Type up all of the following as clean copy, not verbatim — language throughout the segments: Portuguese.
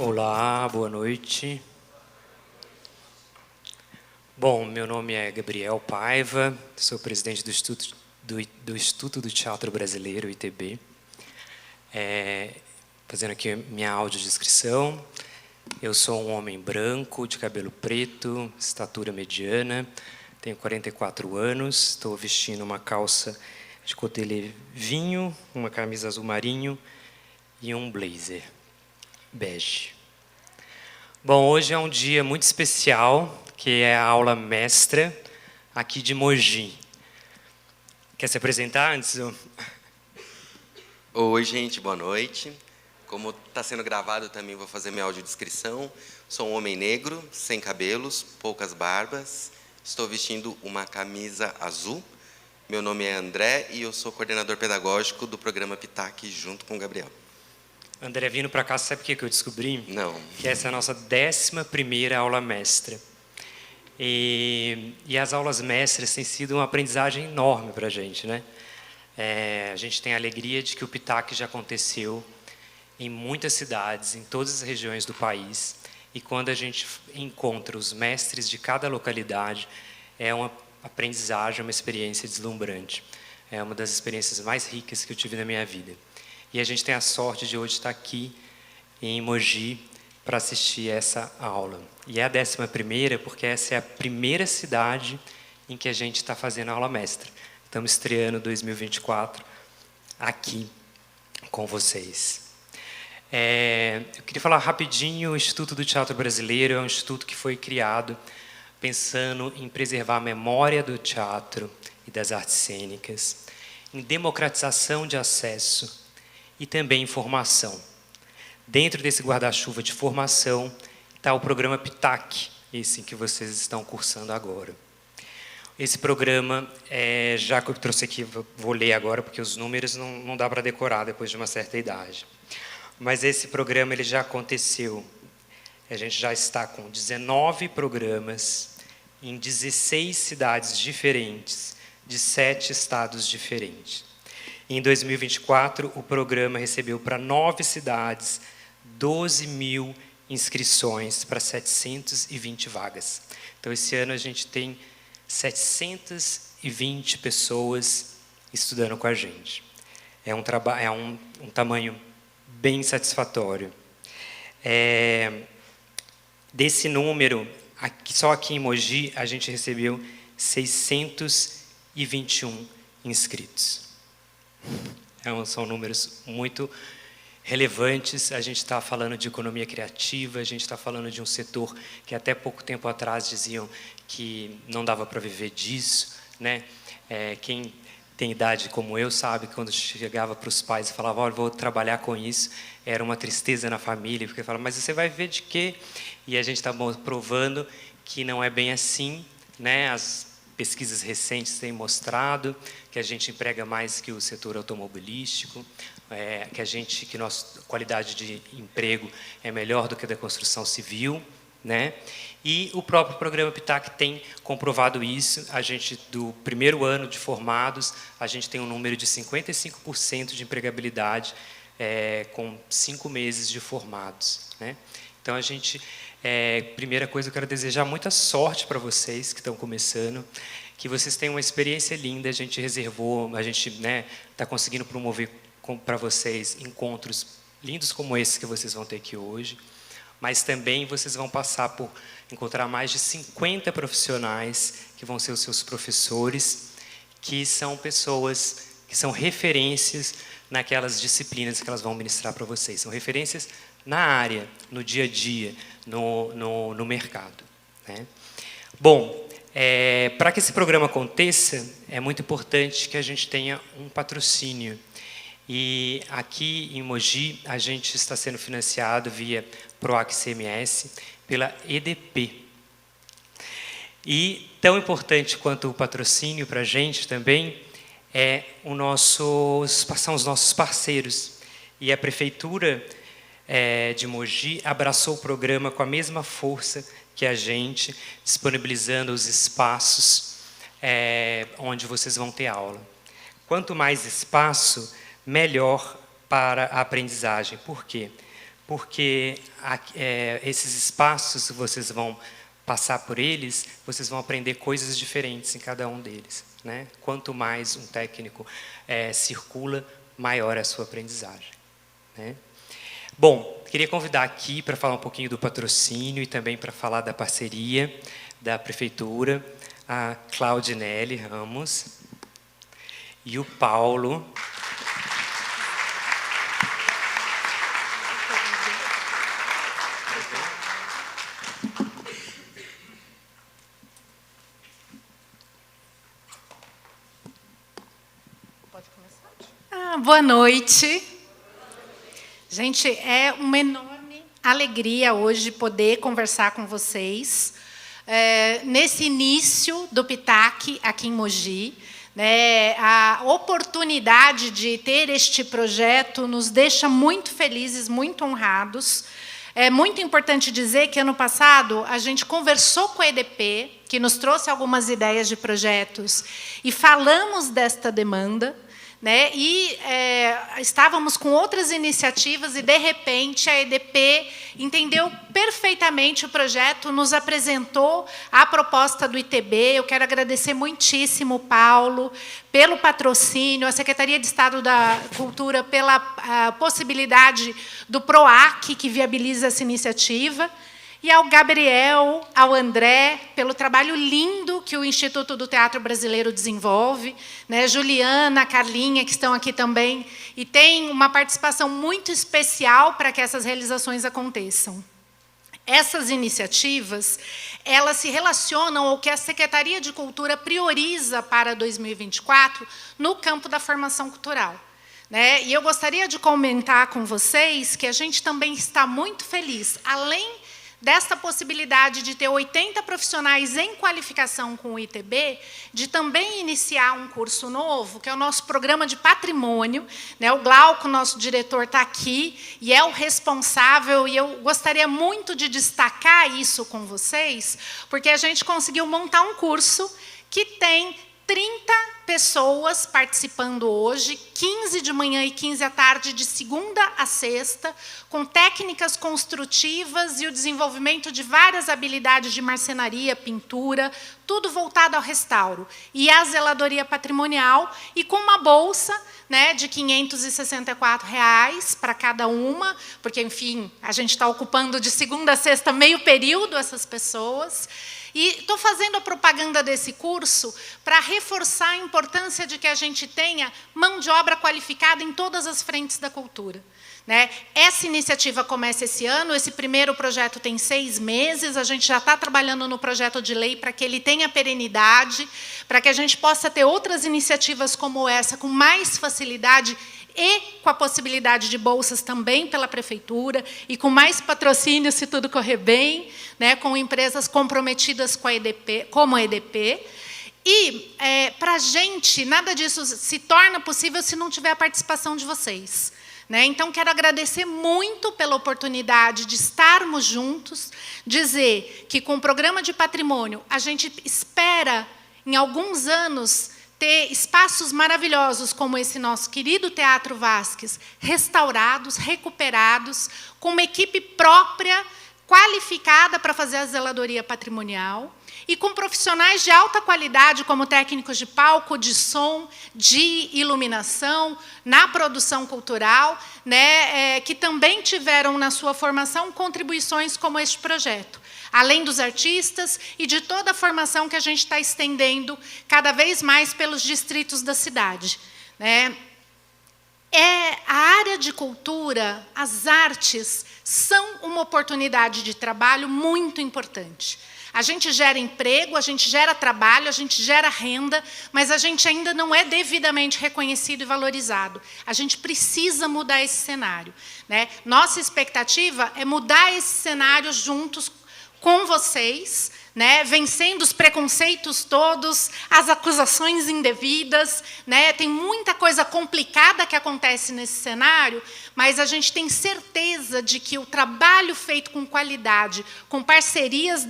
Olá, boa noite. Bom, meu nome é Gabriel Paiva, sou presidente do Instituto do Teatro Brasileiro, ITB. Fazendo aqui minha audiodescrição. Eu sou um homem branco, de cabelo preto, estatura mediana, tenho 44 anos, estou vestindo uma calça de cotelê vinho, uma camisa azul marinho e um blazer bege. Bom, hoje é um dia muito especial, que é a aula mestra aqui de Mogi. Quer se apresentar antes? Oi, gente, boa noite. Como está sendo gravado, eu também vou fazer minha audiodescrição. Sou um homem negro, sem cabelos, poucas barbas. Estou vestindo uma camisa azul. Meu nome é André e eu sou coordenador pedagógico do programa PITAC, junto com o Gabriel. André, vindo para cá, sabe o que eu descobri? Não. Que essa é a nossa 11ª aula mestra. E as aulas mestras têm sido uma aprendizagem enorme para a gente, né? A gente tem a alegria de que o PITAC já aconteceu em muitas cidades, em todas as regiões do país. E quando a gente encontra os mestres de cada localidade, é uma aprendizagem, uma experiência deslumbrante. É uma das experiências mais ricas que eu tive na minha vida. E a gente tem a sorte de hoje estar aqui em Mogi para assistir essa aula. E é a 11ª porque essa é a primeira cidade em que a gente está fazendo a aula mestra. Estamos estreando 2024 aqui com vocês. Eu queria falar rapidinho, o Instituto do Teatro Brasileiro é um instituto que foi criado pensando em preservar a memória do teatro e das artes cênicas, em democratização de acesso e também em formação. Dentro desse guarda-chuva de formação está o programa PITAC, esse que vocês estão cursando agora. Esse programa, já que eu trouxe aqui, vou ler agora, porque os números não dá para decorar depois de uma certa idade. Mas esse programa ele já aconteceu. A gente já está com 19 programas em 16 cidades diferentes, de 7 estados diferentes. Em 2024, o programa recebeu para 9 cidades 12.000 inscrições para 720 vagas. Então, esse ano a gente tem 720 pessoas estudando com a gente. É um tamanho bem satisfatório. Desse número, só aqui em Mogi, a gente recebeu 621 inscritos. São números muito relevantes. A gente está falando de economia criativa, a gente está falando de um setor que até pouco tempo atrás diziam que não dava para viver disso, né? Quem tem idade como eu sabe que quando chegava para os pais e falava, olha, vou trabalhar com isso, era uma tristeza na família, porque falava, mas você vai viver de quê? E a gente está provando que não é bem assim, né? As pesquisas recentes têm mostrado que a gente emprega mais que o setor automobilístico, que nossa qualidade de emprego é melhor do que a da construção civil, né? E o próprio programa PITAC tem comprovado isso. A gente, do primeiro ano de formados, a gente tem um número de 55% de empregabilidade com 5 meses de formados, né? Então, primeira coisa, eu quero desejar muita sorte para vocês que estão começando, que vocês tenham uma experiência linda. A gente reservou, a gente está conseguindo promover para vocês encontros lindos como esse que vocês vão ter aqui hoje, mas também vocês vão passar por encontrar mais de 50 profissionais que vão ser os seus professores, que são pessoas que são referências naquelas disciplinas que elas vão ministrar para vocês. São referências na área, no dia a dia, no mercado, né? Bom, para que esse programa aconteça, é muito importante que a gente tenha um patrocínio. E aqui em Mogi, a gente está sendo financiado via PROAC CMS pela EDP. E tão importante quanto o patrocínio para a gente também são os nossos parceiros. E a Prefeitura de Mogi abraçou o programa com a mesma força que a gente, disponibilizando os espaços onde vocês vão ter aula. Quanto mais espaço, melhor para a aprendizagem. Por quê? porque esses espaços, se vocês vão passar por eles, vocês vão aprender coisas diferentes em cada um deles, né? Quanto mais um técnico circula, maior é a sua aprendizagem, né? Bom, queria convidar aqui para falar um pouquinho do patrocínio e também para falar da parceria da Prefeitura, a Claudinelli Ramos e o Paulo. Boa noite. Gente, é uma enorme alegria hoje poder conversar com vocês nesse início do PITAC aqui em Mogi. A oportunidade de ter este projeto nos deixa muito felizes, muito honrados. É muito importante dizer que, ano passado, a gente conversou com a EDP, que nos trouxe algumas ideias de projetos, e falamos desta demanda, né? E estávamos com outras iniciativas e, de repente, a EDP entendeu perfeitamente o projeto, nos apresentou a proposta do ITB. Eu quero agradecer muitíssimo o Paulo pelo patrocínio, a Secretaria de Estado da Cultura pela possibilidade do PROAC, que viabiliza essa iniciativa, e ao Gabriel, ao André, pelo trabalho lindo que o Instituto do Teatro Brasileiro desenvolve, né? Juliana, Carlinha, que estão aqui também, e tem uma participação muito especial para que essas realizações aconteçam. Essas iniciativas, elas se relacionam ao que a Secretaria de Cultura prioriza para 2024 no campo da formação cultural, né? E eu gostaria de comentar com vocês que a gente também está muito feliz, além desta possibilidade de ter 80 profissionais em qualificação com o ITB, de também iniciar um curso novo, que é o nosso programa de patrimônio, né? O Glauco, nosso diretor, está aqui e é o responsável, e eu gostaria muito de destacar isso com vocês, porque a gente conseguiu montar um curso que tem 30 pessoas participando hoje, 15 de manhã e 15 à tarde, de segunda a sexta, com técnicas construtivas e o desenvolvimento de várias habilidades de marcenaria, pintura, tudo voltado ao restauro. E a zeladoria patrimonial, e com uma bolsa, né, de R$ 564 para cada uma, porque, enfim, a gente está ocupando de segunda a sexta meio período essas pessoas. E estou fazendo a propaganda desse curso para reforçar a importância de que a gente tenha mão de obra qualificada em todas as frentes da cultura, né? Essa iniciativa começa esse ano, esse primeiro projeto tem 6 meses, a gente já está trabalhando no projeto de lei para que ele tenha perenidade, para que a gente possa ter outras iniciativas como essa com mais facilidade e com a possibilidade de bolsas também pela Prefeitura, e com mais patrocínio, se tudo correr bem, né, com empresas comprometidas com a EDP, como a EDP. E, para a gente, nada disso se torna possível se não tiver a participação de vocês, né? Então, quero agradecer muito pela oportunidade de estarmos juntos, dizer que, com o programa de patrimônio, a gente espera, em alguns anos, ter espaços maravilhosos como esse nosso querido Teatro Vasques, restaurados, recuperados, com uma equipe própria, qualificada para fazer a zeladoria patrimonial, e com profissionais de alta qualidade, como técnicos de palco, de som, de iluminação, na produção cultural, né, que também tiveram na sua formação contribuições como este projeto, além dos artistas e de toda a formação que a gente está estendendo cada vez mais pelos distritos da cidade, né? A área de cultura, as artes, são uma oportunidade de trabalho muito importante. A gente gera emprego, a gente gera trabalho, a gente gera renda, mas a gente ainda não é devidamente reconhecido e valorizado. A gente precisa mudar esse cenário, né? Nossa expectativa é mudar esse cenário juntos com vocês, né, vencendo os preconceitos todos, as acusações indevidas, né? Tem muita coisa complicada que acontece nesse cenário, mas a gente tem certeza de que o trabalho feito com qualidade, com parcerias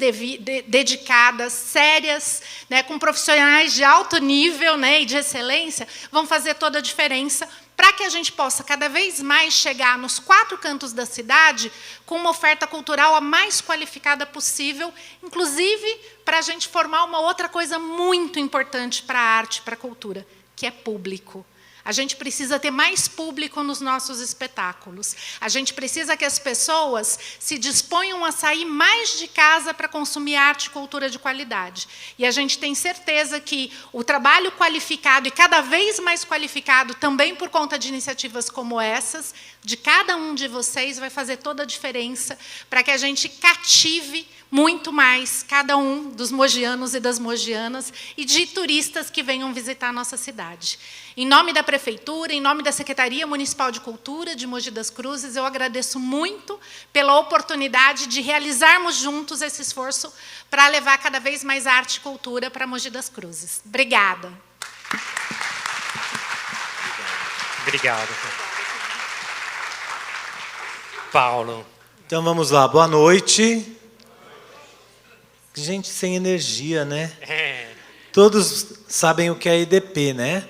dedicadas, sérias, né, com profissionais de alto nível, né, e de excelência, vão fazer toda a diferença para que a gente possa cada vez mais chegar nos 4 cantos da cidade com uma oferta cultural a mais qualificada possível, inclusive para a gente formar uma outra coisa muito importante para a arte, para a cultura, que é público. A gente precisa ter mais público nos nossos espetáculos. A gente precisa que as pessoas se disponham a sair mais de casa para consumir arte e cultura de qualidade. E a gente tem certeza que o trabalho qualificado, e cada vez mais qualificado, também por conta de iniciativas como essas, de cada um de vocês, vai fazer toda a diferença para que a gente cative muito mais cada um dos mogianos e das mogianas e de turistas que venham visitar a nossa cidade. Em nome da Prefeitura, em nome da Secretaria Municipal de Cultura de Mogi das Cruzes, eu agradeço muito pela oportunidade de realizarmos juntos esse esforço para levar cada vez mais arte e cultura para Mogi das Cruzes. Obrigada. Obrigado. Paulo. Então vamos lá, boa noite. Gente sem energia, né? Todos sabem o que é EDP, né?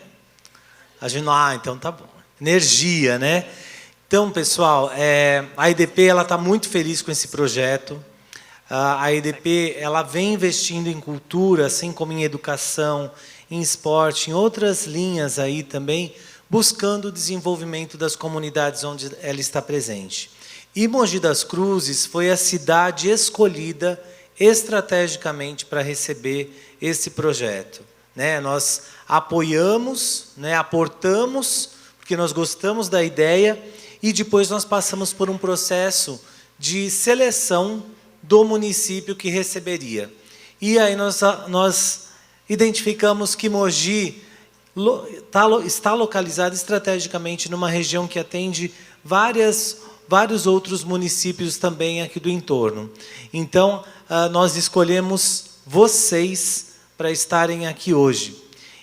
A gente, então tá bom. Energia, né? Então, pessoal, a EDP ela está muito feliz com esse projeto. A EDP ela vem investindo em cultura, assim como em educação, em esporte, em outras linhas aí também, buscando o desenvolvimento das comunidades onde ela está presente. E Mogi das Cruzes foi a cidade escolhida estrategicamente para receber esse projeto. Né? Nós apoiamos, né? Aportamos, porque nós gostamos da ideia, e depois nós passamos por um processo de seleção do município que receberia. E aí nós identificamos que Mogi está localizado estrategicamente numa região que atende vários outros municípios também aqui do entorno. Então, nós escolhemos vocês para estarem aqui hoje.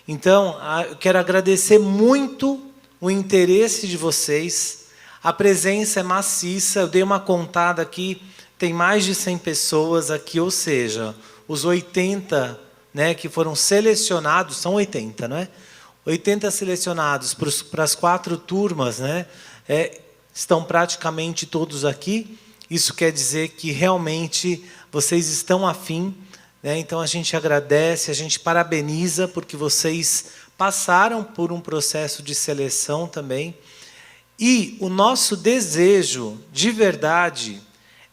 Então, eu quero agradecer muito o interesse de vocês. A presença é maciça. Eu dei uma contada aqui, tem mais de 100 pessoas aqui, ou seja, os 80, né, que foram selecionados, são 80, não é? 80 selecionados para as 4 turmas, né? Estão praticamente todos aqui. Isso quer dizer que realmente vocês estão afim, né? Então a gente agradece, a gente parabeniza, porque vocês passaram por um processo de seleção também. E o nosso desejo, de verdade,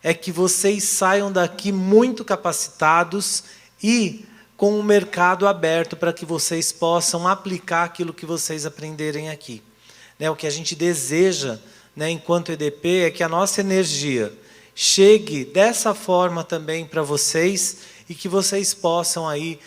é que vocês saiam daqui muito capacitados e com o mercado aberto para que vocês possam aplicar aquilo que vocês aprenderem aqui. Né? O que a gente deseja, né, enquanto EDP, é que a nossa energia chegue dessa forma também para vocês e que vocês possam aí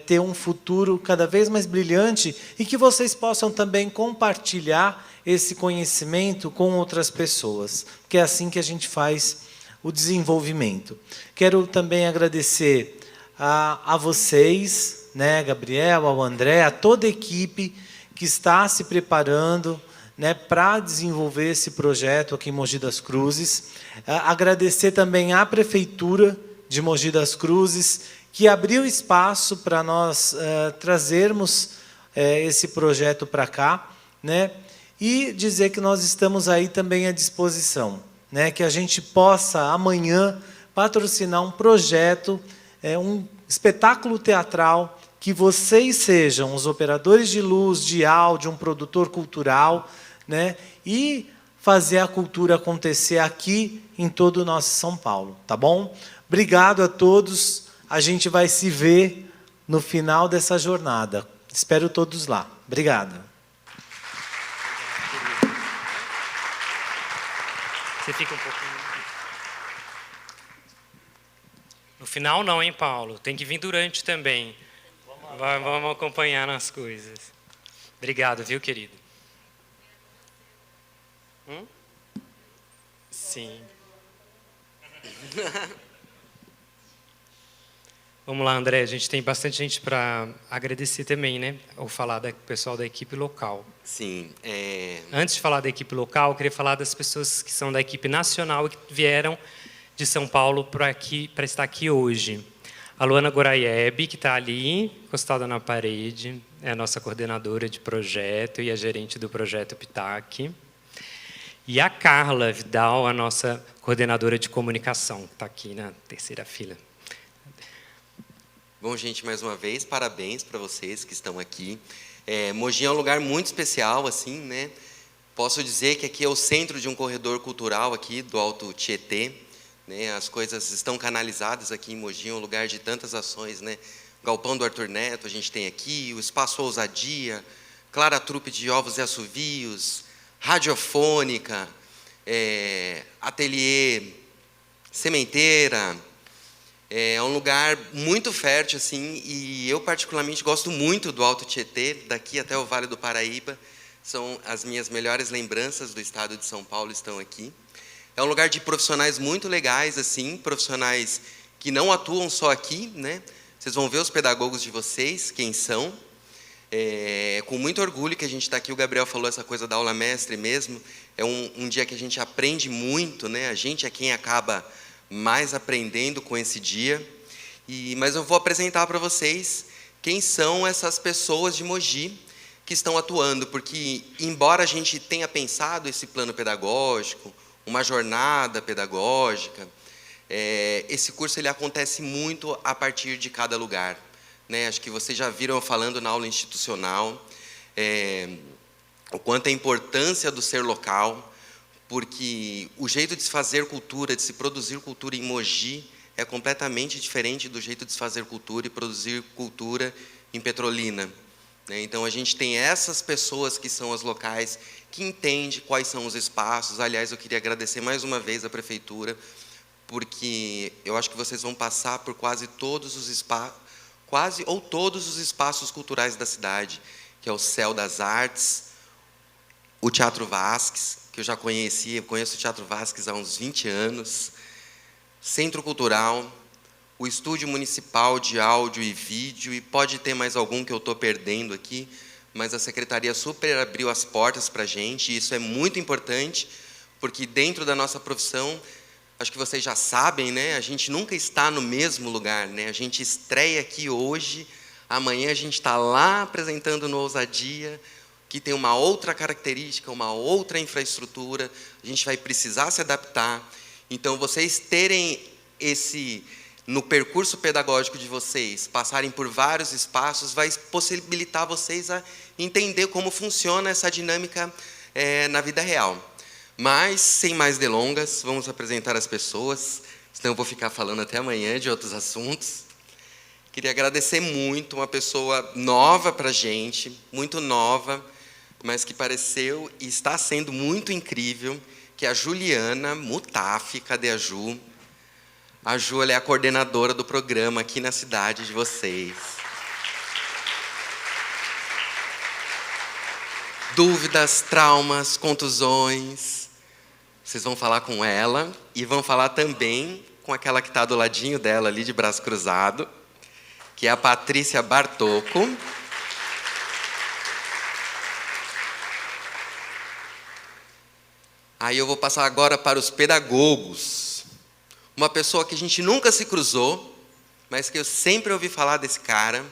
ter um futuro cada vez mais brilhante e que vocês possam também compartilhar esse conhecimento com outras pessoas, porque é assim que a gente faz o desenvolvimento. Quero também agradecer a vocês, né, Gabriel, ao André, a toda a equipe que está se preparando, né, para desenvolver esse projeto aqui em Mogi das Cruzes. Agradecer também à Prefeitura de Mogi das Cruzes, que abriu espaço para nós trazermos esse projeto para cá, né, e dizer que nós estamos aí também à disposição, né, que a gente possa amanhã patrocinar um projeto, um espetáculo teatral, que vocês sejam os operadores de luz, de áudio, um produtor cultural, né, e fazer a cultura acontecer aqui em todo o nosso São Paulo, tá bom? Obrigado a todos. A gente vai se ver no final dessa jornada. Espero todos lá. Obrigado. Você fica um pouquinho. No final não, hein, Paulo? Tem que vir durante também. Vamos acompanhar nas coisas. Obrigado, viu, querido? Sim. Vamos lá, André. A gente tem bastante gente para agradecer também, né? Ou falar do pessoal da equipe local. Sim. Antes de falar da equipe local, eu queria falar das pessoas que são da equipe nacional e que vieram de São Paulo para estar aqui hoje. A Luana Goraieb, que está ali, encostada na parede, é a nossa coordenadora de projeto e a gerente do projeto PITAC. E a Carla Vidal, a nossa coordenadora de comunicação, que está aqui na terceira fila. Bom, gente, mais uma vez, parabéns para vocês que estão aqui. Mogi é um lugar muito especial, assim, né? Posso dizer que aqui é o centro de um corredor cultural aqui do Alto Tietê, né? As coisas estão canalizadas aqui em Mogi, é um lugar de tantas ações, né? Galpão do Arthur Neto, a gente tem aqui, o Espaço Ousadia, Clara Trupe de Ovos e Assovios, Radiofônica, Ateliê Sementeira. É um lugar muito fértil, assim, e eu particularmente gosto muito do Alto Tietê, daqui até o Vale do Paraíba. São as minhas melhores lembranças do estado de São Paulo estão aqui. É um lugar de profissionais muito legais, assim, profissionais que não atuam só aqui, né? Vocês vão ver os pedagogos de vocês, quem são. Com muito orgulho que a gente está aqui, o Gabriel falou essa coisa da aula mestre mesmo. É um dia que a gente aprende muito, né? A gente é quem acaba mais aprendendo com esse dia. Mas eu vou apresentar para vocês quem são essas pessoas de Mogi que estão atuando, porque, embora a gente tenha pensado esse plano pedagógico, uma jornada pedagógica, esse curso ele acontece muito a partir de cada lugar, né? Acho que vocês já viram eu falando na aula institucional, o quanto a importância do ser local, porque o jeito de se fazer cultura, de se produzir cultura em Mogi é completamente diferente do jeito de se fazer cultura e produzir cultura em Petrolina. Então, a gente tem essas pessoas que são as locais, que entendem quais são os espaços. Aliás, eu queria agradecer mais uma vez à Prefeitura, porque eu acho que vocês vão passar por quase todos os espaços culturais da cidade, que é o Céu das Artes, o Teatro Vasques, que eu já conhecia, eu conheço o Teatro Vasques há uns 20 anos, Centro Cultural, o Estúdio Municipal de Áudio e Vídeo, e pode ter mais algum que eu estou perdendo aqui, mas a Secretaria super abriu as portas para a gente, e isso é muito importante, porque dentro da nossa profissão, acho que vocês já sabem, né? A gente nunca está no mesmo lugar, né? A gente estreia aqui hoje, amanhã a gente está lá apresentando no Ousadia, que tem uma outra característica, uma outra infraestrutura, a gente vai precisar se adaptar. Então, vocês terem no percurso pedagógico de vocês, passarem por vários espaços, vai possibilitar vocês a entender como funciona essa dinâmica na vida real. Mas, sem mais delongas, vamos apresentar as pessoas, senão eu vou ficar falando até amanhã de outros assuntos. Queria agradecer muito, uma pessoa nova para a gente, muito nova, mas que pareceu e está sendo muito incrível, que é a Juliana Mutafi. Cadê a Ju? A Ju, ela é a coordenadora do programa aqui na cidade de vocês. Dúvidas, traumas, contusões, vocês vão falar com ela e vão falar também com aquela que está do ladinho dela ali, de braço cruzado, que é a Patrícia Bartocco. Aí eu vou passar agora para os pedagogos. Uma pessoa que a gente nunca se cruzou, mas que eu sempre ouvi falar desse cara,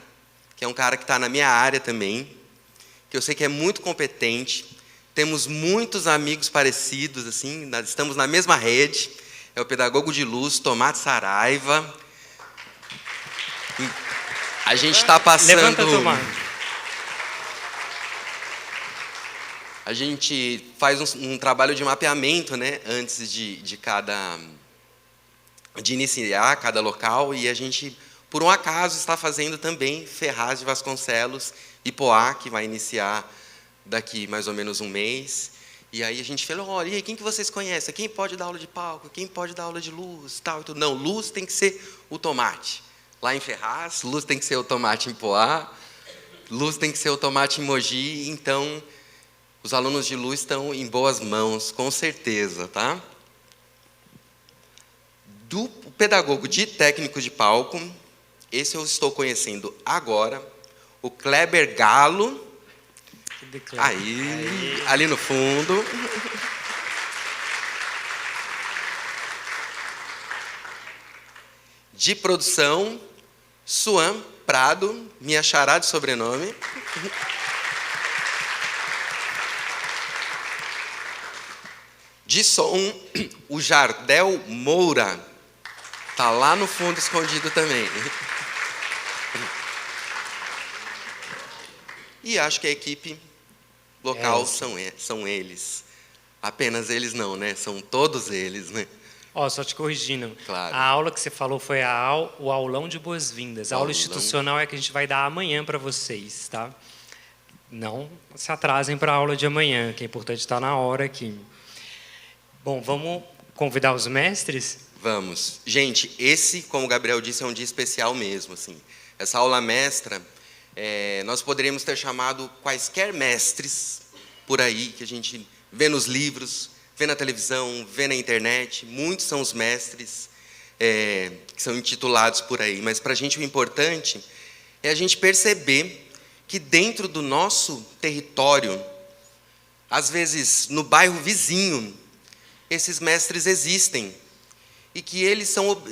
que é um cara que está na minha área também, que eu sei que é muito competente. Temos muitos amigos parecidos, assim, estamos na mesma rede. É o pedagogo de luz, Tomate Saraiva. A gente está passando... Levanta, Tomate. A gente faz um trabalho de mapeamento, né, antes de iniciar cada local, e a gente, por um acaso, está fazendo também Ferraz de Vasconcelos e Poá, que vai iniciar daqui mais ou menos um mês. E aí a gente falou, olha, e aí, quem que vocês conhecem? Quem pode dar aula de palco? Quem pode dar aula de luz? Tal, e tudo. Não, luz tem que ser o Tomate. Lá em Ferraz, luz tem que ser o Tomate em Poá, luz tem que ser o Tomate em Mogi. Então, os alunos de luz estão em boas mãos, com certeza, tá? Do pedagogo de técnico de palco, esse eu estou conhecendo agora, o Kleber Galo. Aí, ali no fundo. De produção, Suan Prado, minha xará de sobrenome. De som, o Jardel Moura. Está lá no fundo escondido também. E acho que a equipe local são eles. Apenas eles não, né? São todos eles, né? Só te corrigindo. Claro. A aula que você falou foi o aulão de boas-vindas. A aula institucional é a que a gente vai dar amanhã para vocês, tá? Não se atrasem para a aula de amanhã, que é importante estar na hora aqui. Bom, vamos convidar os mestres? Vamos. Gente, esse, como o Gabriel disse, é um dia especial mesmo. Assim. Essa aula mestra, nós poderíamos ter chamado quaisquer mestres por aí, que a gente vê nos livros, vê na televisão, vê na internet. Muitos são os mestres que são intitulados por aí. Mas, para a gente, o importante é a gente perceber que dentro do nosso território, às vezes no bairro vizinho, esses mestres existem e que eles são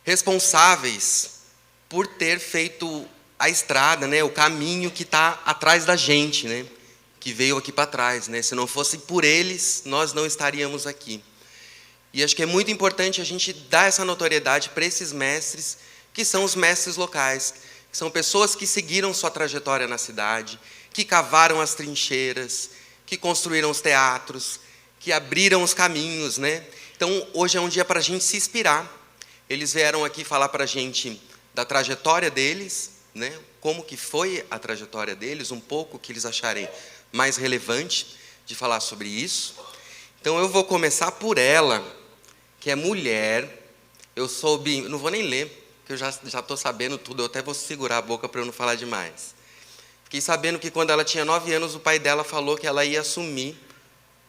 responsáveis por ter feito a estrada, né, o caminho que está atrás da gente, né, que veio aqui para trás, né. Se não fosse por eles, nós não estaríamos aqui. E acho que é muito importante a gente dar essa notoriedade para esses mestres, que são os mestres locais, que são pessoas que seguiram sua trajetória na cidade, que cavaram as trincheiras, que construíram os teatros, que abriram os caminhos, né? Então, hoje é um dia para a gente se inspirar. Eles vieram aqui falar para a gente da trajetória deles, né? Como que foi a trajetória deles, um pouco que eles acharem mais relevante de falar sobre isso. Então, eu vou começar por ela, que é mulher. Eu não vou nem ler, porque eu já estou sabendo tudo, eu até vou segurar a boca para eu não falar demais. Fiquei sabendo que quando ela tinha 9 anos, o pai dela falou que ela ia assumir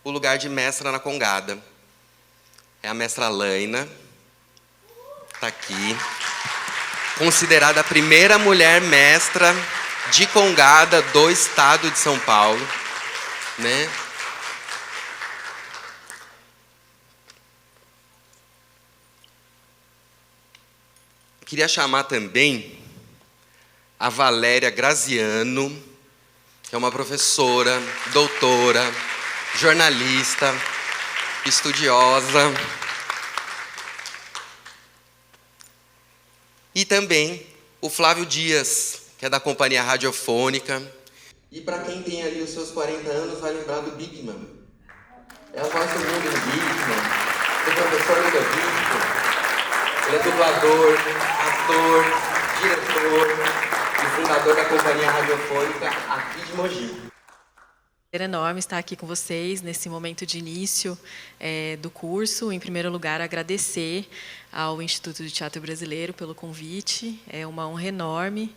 o lugar de mestra na Congada. É a mestra Laina, está aqui, considerada a primeira mulher mestra de Congada do estado de São Paulo, né? Queria chamar também a Valéria Graziano, que é uma professora, doutora, jornalista, estudiosa. E também o Flávio Dias, que é da Companhia Radiofônica. E para quem tem ali os seus 40 anos, vai lembrar do Bigman. É a voz do mundo do Bigman, do professor Ludovico. Ele é dublador, ator, diretor e fundador da Companhia Radiofônica aqui de Mogi. É enorme estar aqui com vocês nesse momento de início do curso. Em primeiro lugar, agradecer ao Instituto de Teatro Brasileiro pelo convite. É uma honra enorme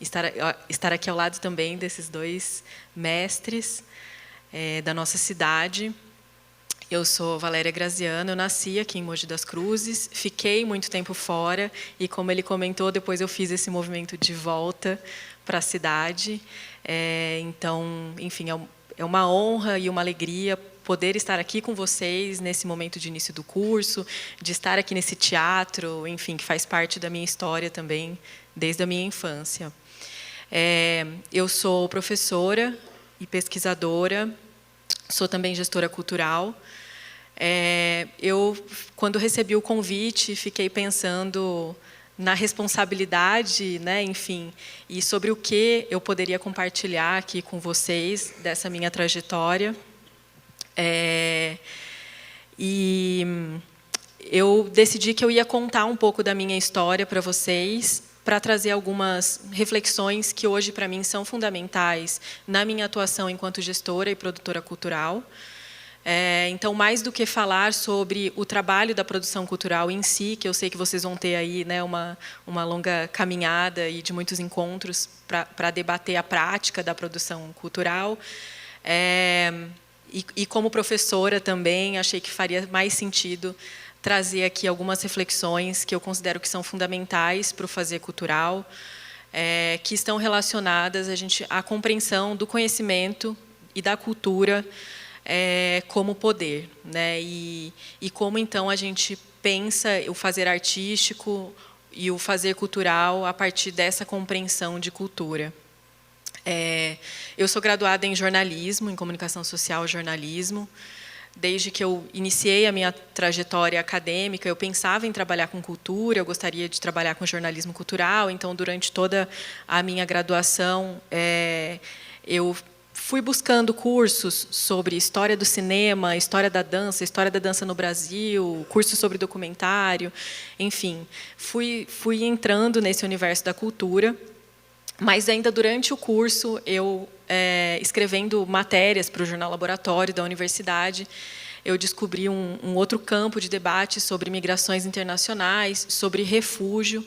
estar aqui ao lado também desses dois mestres da nossa cidade. Eu sou Valéria Graziano, eu nasci aqui em Mogi das Cruzes, fiquei muito tempo fora e, como ele comentou, depois eu fiz esse movimento de volta para a cidade. Então, enfim, é uma honra e uma alegria poder estar aqui com vocês nesse momento de início do curso, de estar aqui nesse teatro, enfim, que faz parte da minha história também, desde a minha infância. Eu sou professora e pesquisadora, sou também gestora cultural. Eu, quando recebi o convite, fiquei pensando na responsabilidade, né, enfim, e sobre o que eu poderia compartilhar aqui com vocês dessa minha trajetória. E eu decidi que eu ia contar um pouco da minha história para vocês, para trazer algumas reflexões que hoje, para mim, são fundamentais na minha atuação enquanto gestora e produtora cultural. Então, mais do que falar sobre o trabalho da produção cultural em si, que eu sei que vocês vão ter aí, né, uma longa caminhada e de muitos encontros para debater a prática da produção cultural. E como professora também, achei que faria mais sentido trazer aqui algumas reflexões que eu considero que são fundamentais para o fazer cultural, que estão relacionadas à compreensão do conhecimento e da cultura como poder, né? E como, então, a gente pensa o fazer artístico e o fazer cultural a partir dessa compreensão de cultura. Eu sou graduada em jornalismo, em comunicação social e jornalismo. Desde que eu iniciei a minha trajetória acadêmica, eu pensava em trabalhar com cultura, eu gostaria de trabalhar com jornalismo cultural. Então, durante toda a minha graduação, eu fui buscando cursos sobre história do cinema, história da dança no Brasil, cursos sobre documentário, enfim, fui entrando nesse universo da cultura. Mas ainda durante o curso, eu escrevendo matérias para o Jornal Laboratório da universidade, eu descobri um outro campo de debate sobre migrações internacionais, sobre refúgio,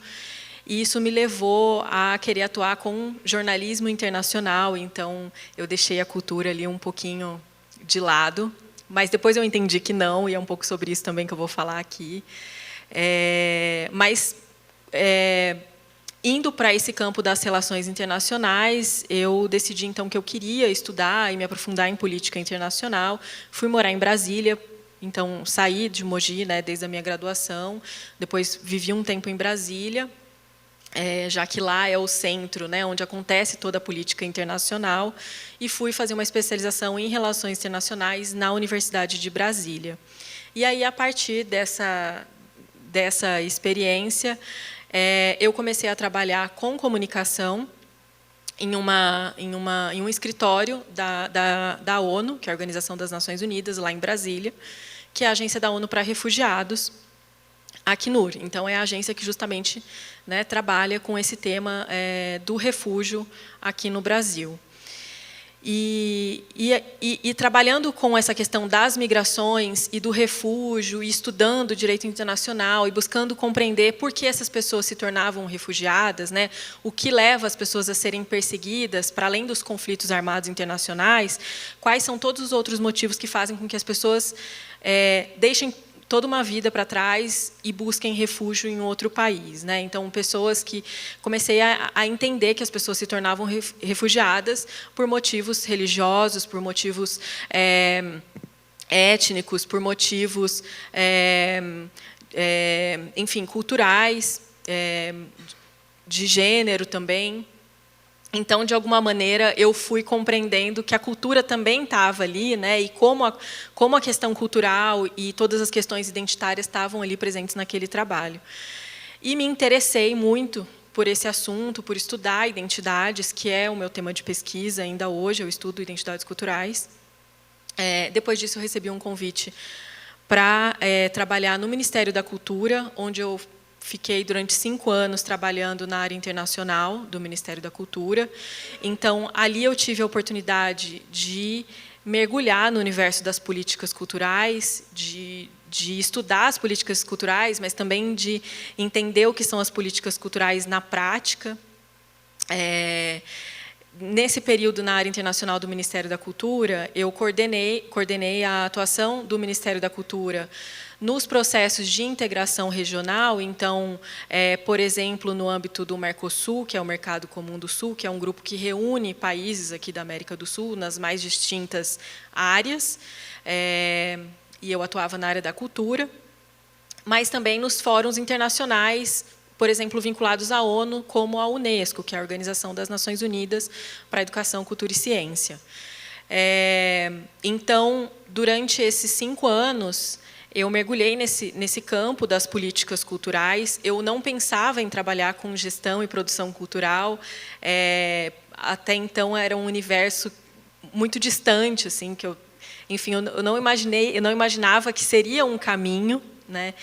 e isso me levou a querer atuar com jornalismo internacional. Então, eu deixei a cultura ali um pouquinho de lado, mas depois eu entendi que não, e é um pouco sobre isso também que eu vou falar aqui. Indo para esse campo das relações internacionais, eu decidi, então, que eu queria estudar e me aprofundar em política internacional. Fui morar em Brasília, então, saí de Mogi, né, desde a minha graduação. Depois, vivi um tempo em Brasília, já que lá é o centro, né, onde acontece toda a política internacional, e fui fazer uma especialização em relações internacionais na Universidade de Brasília. E aí, a partir dessa experiência, eu comecei a trabalhar com comunicação em um escritório da ONU, que é a Organização das Nações Unidas, lá em Brasília, que é a Agência da ONU para Refugiados, a Acnur. Então, é a agência que justamente, né, trabalha com esse tema do refúgio aqui no Brasil. E trabalhando com essa questão das migrações e do refúgio, e estudando o direito internacional, e buscando compreender por que essas pessoas se tornavam refugiadas, né, o que leva as pessoas a serem perseguidas, para além dos conflitos armados internacionais, quais são todos os outros motivos que fazem com que as pessoas deixem toda uma vida para trás e busquem refúgio em outro país, né? Então, comecei a entender que as pessoas se tornavam refugiadas por motivos religiosos, por motivos étnicos, por motivos, enfim, culturais, de gênero também. Então, de alguma maneira, eu fui compreendendo que a cultura também estava ali, né, e como a questão cultural e todas as questões identitárias estavam ali presentes naquele trabalho. E me interessei muito por esse assunto, por estudar identidades, que é o meu tema de pesquisa ainda hoje. Eu estudo identidades culturais. Depois disso, eu recebi um convite para trabalhar no Ministério da Cultura, onde eu fiquei durante 5 anos trabalhando na área internacional do Ministério da Cultura. Então, ali eu tive a oportunidade de mergulhar no universo das políticas culturais, de estudar as políticas culturais, mas também de entender o que são as políticas culturais na prática. Nesse período, na área internacional do Ministério da Cultura, eu coordenei a atuação do Ministério da Cultura nos processos de integração regional. Então, por exemplo, no âmbito do Mercosul, que é o Mercado Comum do Sul, que é um grupo que reúne países aqui da América do Sul nas mais distintas áreas, e eu atuava na área da cultura, mas também nos fóruns internacionais, por exemplo, vinculados à ONU, como a Unesco, que é a Organização das Nações Unidas para a Educação, Cultura e Ciência. Então, durante esses 5 anos, eu mergulhei nesse campo das políticas culturais. Eu não pensava em trabalhar com gestão e produção cultural. Até então, era um universo muito distante, assim, que enfim, eu não imaginava que seria um caminho, né?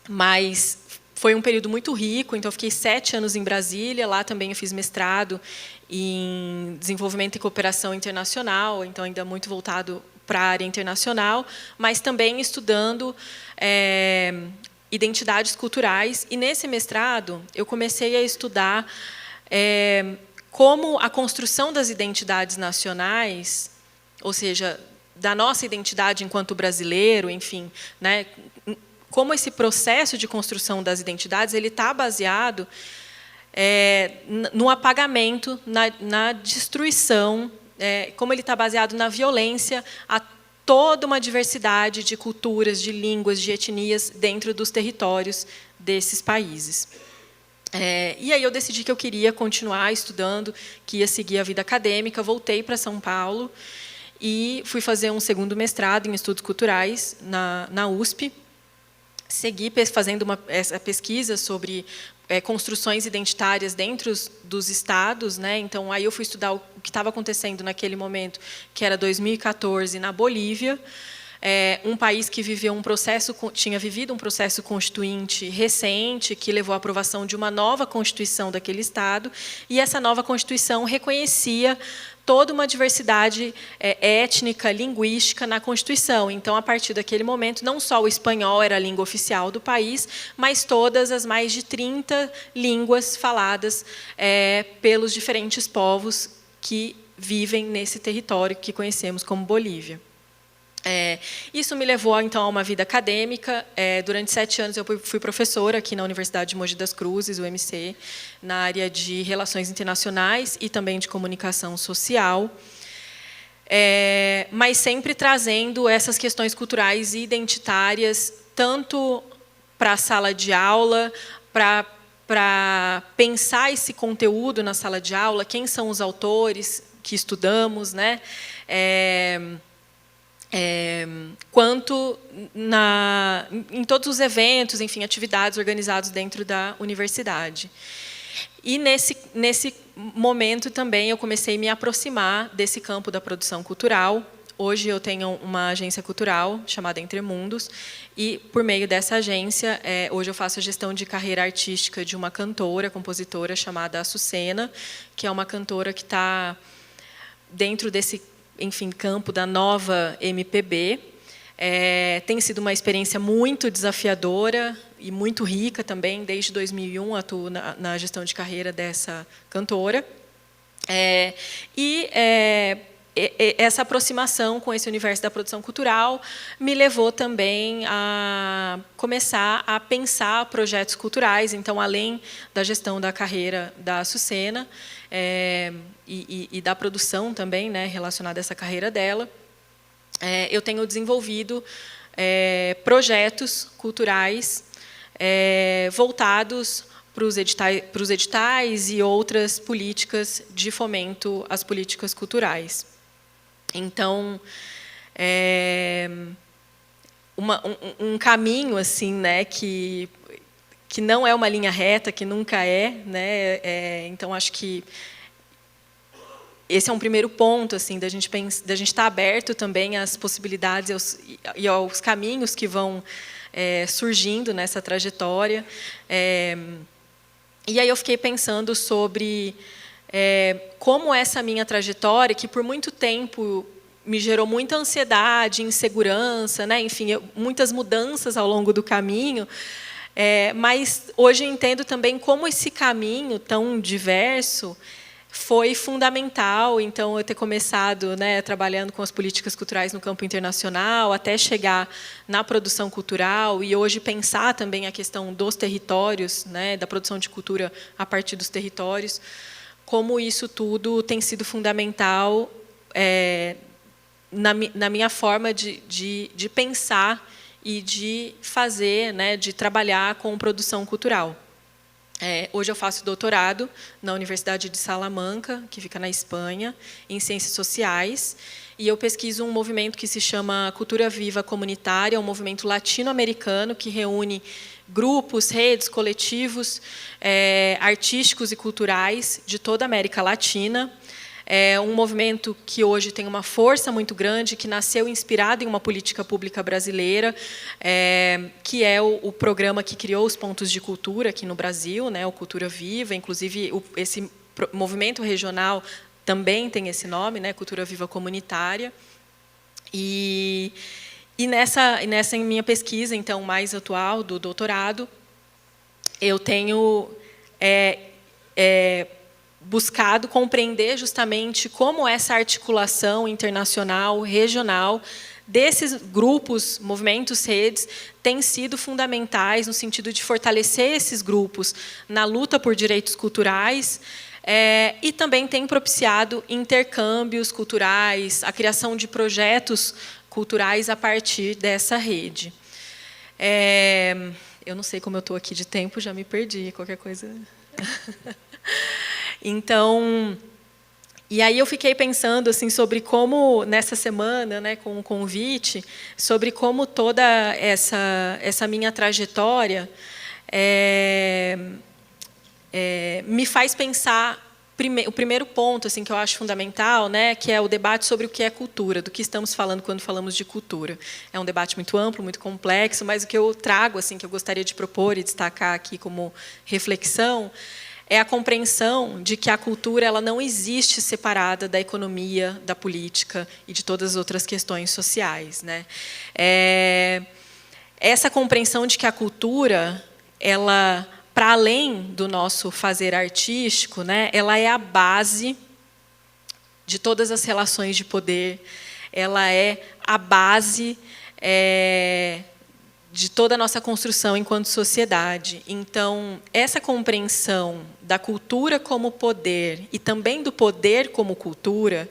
Mas foi um período muito rico. Então, eu fiquei 7 anos em Brasília. Lá também eu fiz mestrado em desenvolvimento e cooperação internacional, então ainda muito voltado para a área internacional, mas também estudando identidades culturais. E, nesse mestrado, eu comecei a estudar como a construção das identidades nacionais, ou seja, da nossa identidade enquanto brasileiro, enfim, né, como esse processo de construção das identidades ele está baseado no apagamento, na destruição, como ele está baseado na violência toda uma diversidade de culturas, de línguas, de etnias dentro dos territórios desses países. E aí eu decidi que eu queria continuar estudando, que ia seguir a vida acadêmica, voltei para São Paulo e fui fazer um segundo mestrado em estudos culturais na USP. Segui fazendo essa pesquisa sobre construções identitárias dentro dos estados, né? Então, aí eu fui estudar o que estava acontecendo naquele momento, que era 2014, na Bolívia, um país que tinha vivido um processo constituinte recente, que levou à aprovação de uma nova Constituição daquele estado, e essa nova Constituição reconhecia toda uma diversidade étnica, linguística na Constituição. Então, a partir daquele momento, não só o espanhol era a língua oficial do país, mas todas as mais de 30 línguas faladas pelos diferentes povos que vivem nesse território que conhecemos como Bolívia. Isso me levou, então, a uma vida acadêmica. Durante 7 anos, eu fui professora aqui na Universidade de Mogi das Cruzes, UMC, na área de Relações Internacionais e também de Comunicação Social, mas sempre trazendo essas questões culturais e identitárias, tanto para a sala de aula, para pensar esse conteúdo na sala de aula, quem são os autores que estudamos, né? Quanto em todos os eventos, enfim, atividades organizadas dentro da universidade. E nesse momento também eu comecei a me aproximar desse campo da produção cultural. Hoje eu tenho uma agência cultural chamada Entre Mundos, e por meio dessa agência, hoje eu faço a gestão de carreira artística de uma cantora, compositora chamada Açucena, que é uma cantora que está dentro desse, enfim, campo da nova MPB. Tem sido uma experiência muito desafiadora e muito rica também. Desde 2001 atuo na gestão de carreira dessa cantora. Essa aproximação com esse universo da produção cultural me levou também a começar a pensar projetos culturais. Então, além da gestão da carreira da Açucena, e da produção também, né, relacionada a essa carreira dela, eu tenho desenvolvido projetos culturais voltados para os editais e outras políticas de fomento às políticas culturais. Então, um caminho assim, né, que não é uma linha reta, que nunca né? Então, acho que esse é um primeiro ponto, assim, da gente estar aberto também às possibilidades e aos caminhos que vão surgindo nessa trajetória. E aí eu fiquei pensando sobre como essa minha trajetória, que por muito tempo me gerou muita ansiedade, insegurança, né? Enfim, muitas mudanças ao longo do caminho, mas hoje eu entendo também como esse caminho tão diverso foi fundamental. Então, eu ter começado, né, trabalhando com as políticas culturais no campo internacional, até chegar na produção cultural, e hoje pensar também a questão dos territórios, né, da produção de cultura a partir dos territórios, como isso tudo tem sido fundamental na minha forma de pensar e de fazer, né, de trabalhar com produção cultural. Hoje eu faço doutorado na Universidade de Salamanca, que fica na Espanha, em Ciências Sociais, e eu pesquiso um movimento que se chama Cultura Viva Comunitária, um movimento latino-americano que reúne grupos, redes, coletivos artísticos e culturais de toda a América Latina. É um movimento que hoje tem uma força muito grande, que nasceu inspirado em uma política pública brasileira, que é o programa que criou os pontos de cultura aqui no Brasil, né, o Cultura Viva. Inclusive, esse movimento regional também tem esse nome, né, Cultura Viva Comunitária. E nessa minha pesquisa, então, mais atual, do doutorado, eu tenho buscado compreender justamente como essa articulação internacional, regional, desses grupos, movimentos, redes, tem sido fundamentais no sentido de fortalecer esses grupos na luta por direitos culturais, e também tem propiciado intercâmbios culturais, a criação de projetos culturais a partir dessa rede. Eu não sei como eu estou aqui de tempo, já me perdi, qualquer coisa. Então, e aí eu fiquei pensando assim sobre como nessa semana, né, com o convite, sobre como toda essa minha trajetória me faz pensar o primeiro ponto assim que eu acho fundamental, né, que é o debate sobre o que é cultura, do que estamos falando quando falamos de cultura. É um debate muito amplo, muito complexo, mas o que eu trago assim que eu gostaria de propor e destacar aqui como reflexão é a compreensão de que a cultura ela não existe separada da economia, da política e de todas as outras questões sociais, né? Essa compreensão de que a cultura ela para além do nosso fazer artístico, né, ela é a base de todas as relações de poder, ela é a base de toda a nossa construção enquanto sociedade. Então, essa compreensão da cultura como poder e também do poder como cultura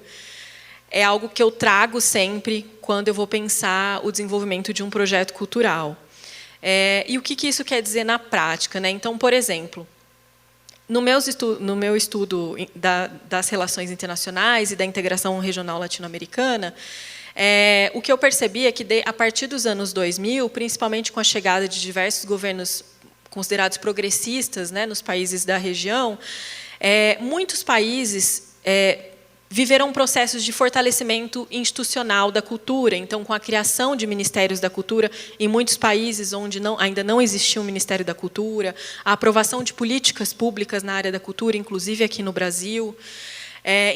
é algo que eu trago sempre quando eu vou pensar o desenvolvimento de um projeto cultural. E o que isso quer dizer na prática, né? Então, por exemplo, no meu estudo das relações internacionais e da integração regional latino-americana, o que eu percebi é que, a partir dos anos 2000, principalmente com a chegada de diversos governos considerados progressistas, né, nos países da região, muitos países viveram processos de fortalecimento institucional da cultura. Então, com a criação de ministérios da cultura, em muitos países onde ainda não existia um Ministério da Cultura, a aprovação de políticas públicas na área da cultura, inclusive aqui no Brasil.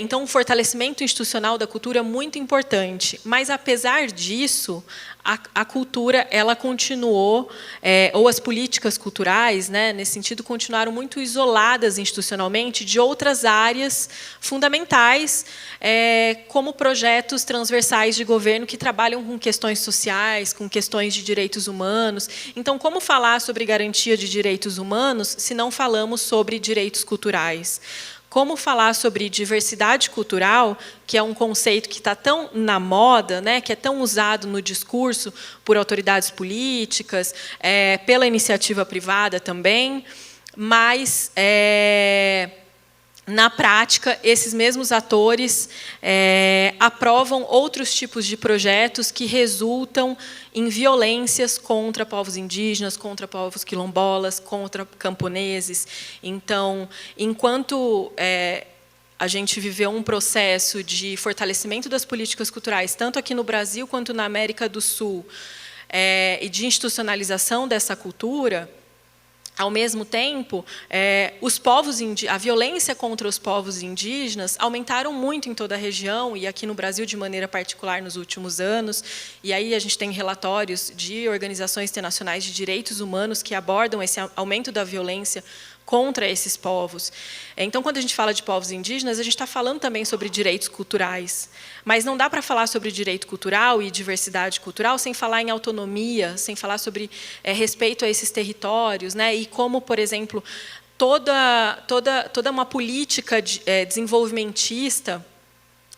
Então, um fortalecimento institucional da cultura é muito importante. Mas, apesar disso, a cultura ela continuou, ou as políticas culturais, né, nesse sentido, continuaram muito isoladas institucionalmente de outras áreas fundamentais, como projetos transversais de governo que trabalham com questões sociais, com questões de direitos humanos. Então, como falar sobre garantia de direitos humanos se não falamos sobre direitos culturais? Como falar sobre diversidade cultural, que é um conceito que está tão na moda, né, que é tão usado no discurso por autoridades políticas, pela iniciativa privada também, mas, na prática, esses mesmos atores aprovam outros tipos de projetos que resultam em violências contra povos indígenas, contra povos quilombolas, contra camponeses. Então, enquanto a gente viveu um processo de fortalecimento das políticas culturais, tanto aqui no Brasil quanto na América do Sul, e de institucionalização dessa cultura, ao mesmo tempo, a violência contra os povos indígenas aumentaram muito em toda a região, e aqui no Brasil de maneira particular nos últimos anos. E aí a gente tem relatórios de organizações internacionais de direitos humanos que abordam esse aumento da violência contra esses povos. Então, quando a gente fala de povos indígenas, a gente está falando também sobre direitos culturais. Mas não dá para falar sobre direito cultural e diversidade cultural sem falar em autonomia, sem falar sobre respeito a esses territórios, né? E como, por exemplo, toda uma política desenvolvimentista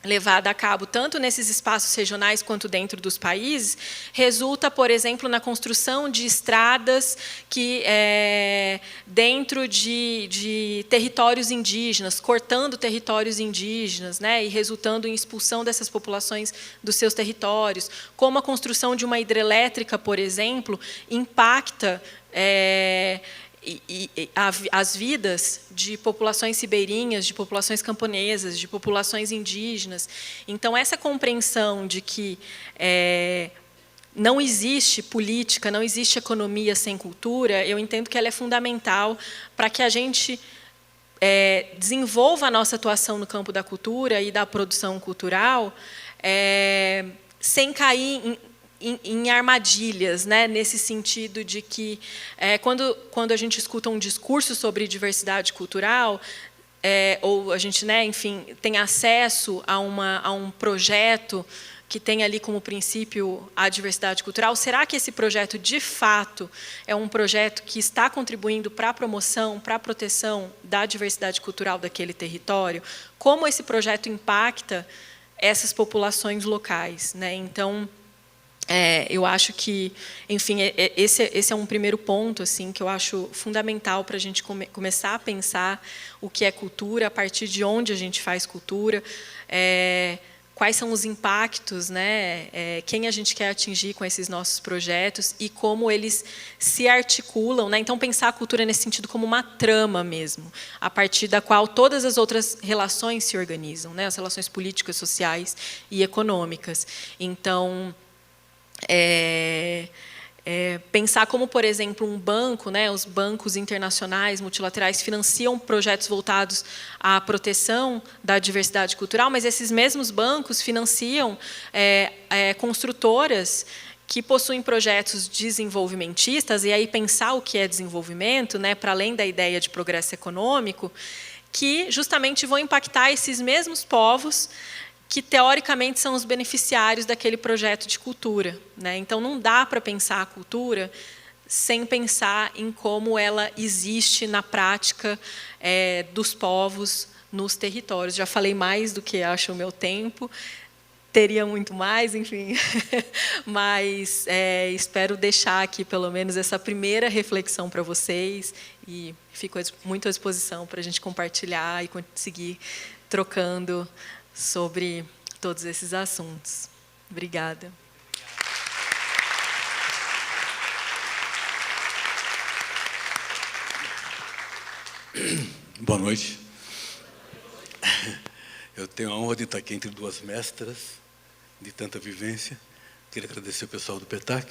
levada a cabo tanto nesses espaços regionais quanto dentro dos países, resulta, por exemplo, na construção de estradas que dentro de territórios indígenas, cortando territórios indígenas, né, e resultando em expulsão dessas populações dos seus territórios, como a construção de uma hidrelétrica, por exemplo, impacta as vidas de populações ribeirinhas, de populações camponesas, de populações indígenas. Então, essa compreensão de que não existe política, não existe economia sem cultura, eu entendo que ela é fundamental para que a gente desenvolva a nossa atuação no campo da cultura e da produção cultural sem cair em armadilhas, né, nesse sentido de que, quando a gente escuta um discurso sobre diversidade cultural, ou a gente, né, enfim, tem acesso a um projeto que tem ali como princípio a diversidade cultural, será que esse projeto, de fato, é um projeto que está contribuindo para a promoção, para a proteção da diversidade cultural daquele território? Como esse projeto impacta essas populações locais, né? Então, Eu acho que, enfim, esse é um primeiro ponto assim que eu acho fundamental para a gente começar a pensar o que é cultura, a partir de onde a gente faz cultura, quais são os impactos, né, quem a gente quer atingir com esses nossos projetos e como eles se articulam, né? Então, pensar a cultura nesse sentido como uma trama mesmo, a partir da qual todas as outras relações se organizam, né? As relações políticas, sociais e econômicas. Então, pensar como, por exemplo, um banco, né, os bancos internacionais, multilaterais, financiam projetos voltados à proteção da diversidade cultural, mas esses mesmos bancos financiam construtoras que possuem projetos desenvolvimentistas, e aí pensar o que é desenvolvimento, né, para além da ideia de progresso econômico, que justamente vão impactar esses mesmos povos que, teoricamente, são os beneficiários daquele projeto de cultura, né? Então, não dá para pensar a cultura sem pensar em como ela existe na prática dos povos nos territórios. Já falei mais do que acho o meu tempo, teria muito mais, enfim, mas espero deixar aqui, pelo menos, essa primeira reflexão para vocês e fico muito à disposição para a gente compartilhar e conseguir trocando sobre todos esses assuntos. Obrigada. Boa noite. Eu tenho a honra de estar aqui entre duas mestras de tanta vivência. Queria agradecer o pessoal do PETAC,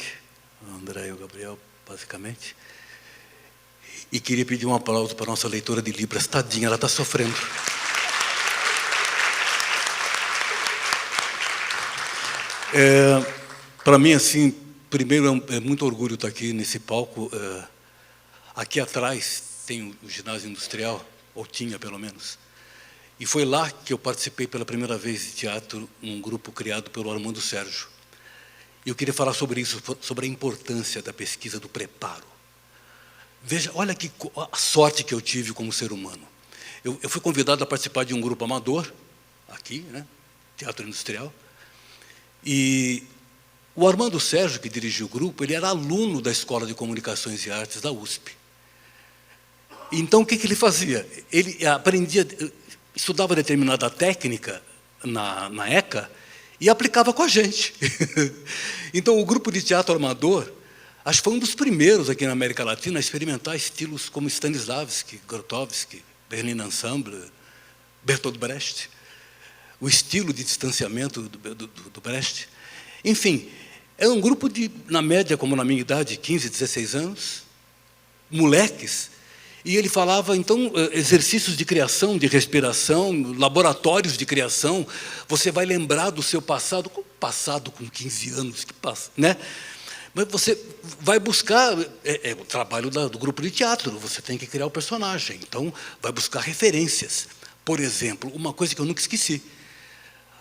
o André e o Gabriel, basicamente. E queria pedir um aplauso para a nossa leitora de Libras. Tadinha, ela está sofrendo. Para mim, assim, primeiro é muito orgulho estar aqui nesse palco. Aqui atrás tem o ginásio industrial, ou tinha pelo menos, e foi lá que eu participei pela primeira vez de teatro, um grupo criado pelo Armando Sérgio. E eu queria falar sobre isso, sobre a importância da pesquisa, do preparo. Veja, olha a sorte que eu tive como ser humano. Eu fui convidado a participar de um grupo amador, aqui, né, teatro industrial. E o Armando Sérgio, que dirigiu o grupo, ele era aluno da Escola de Comunicações e Artes da USP. Então, o que ele fazia? Ele aprendia, estudava determinada técnica na ECA e aplicava com a gente. Então, o grupo de teatro amador, acho que foi um dos primeiros aqui na América Latina a experimentar estilos como Stanislavski, Grotowski, Berlin Ensemble, Bertolt Brecht, o estilo de distanciamento do Brecht. Enfim, é um grupo de, na média, como na minha idade, 15, 16 anos, moleques, e ele falava, então, exercícios de criação, de respiração, laboratórios de criação, você vai lembrar do seu passado, com 15 anos, que passa, né? Mas você vai buscar, o trabalho do grupo de teatro, você tem que criar o personagem, então vai buscar referências. Por exemplo, uma coisa que eu nunca esqueci,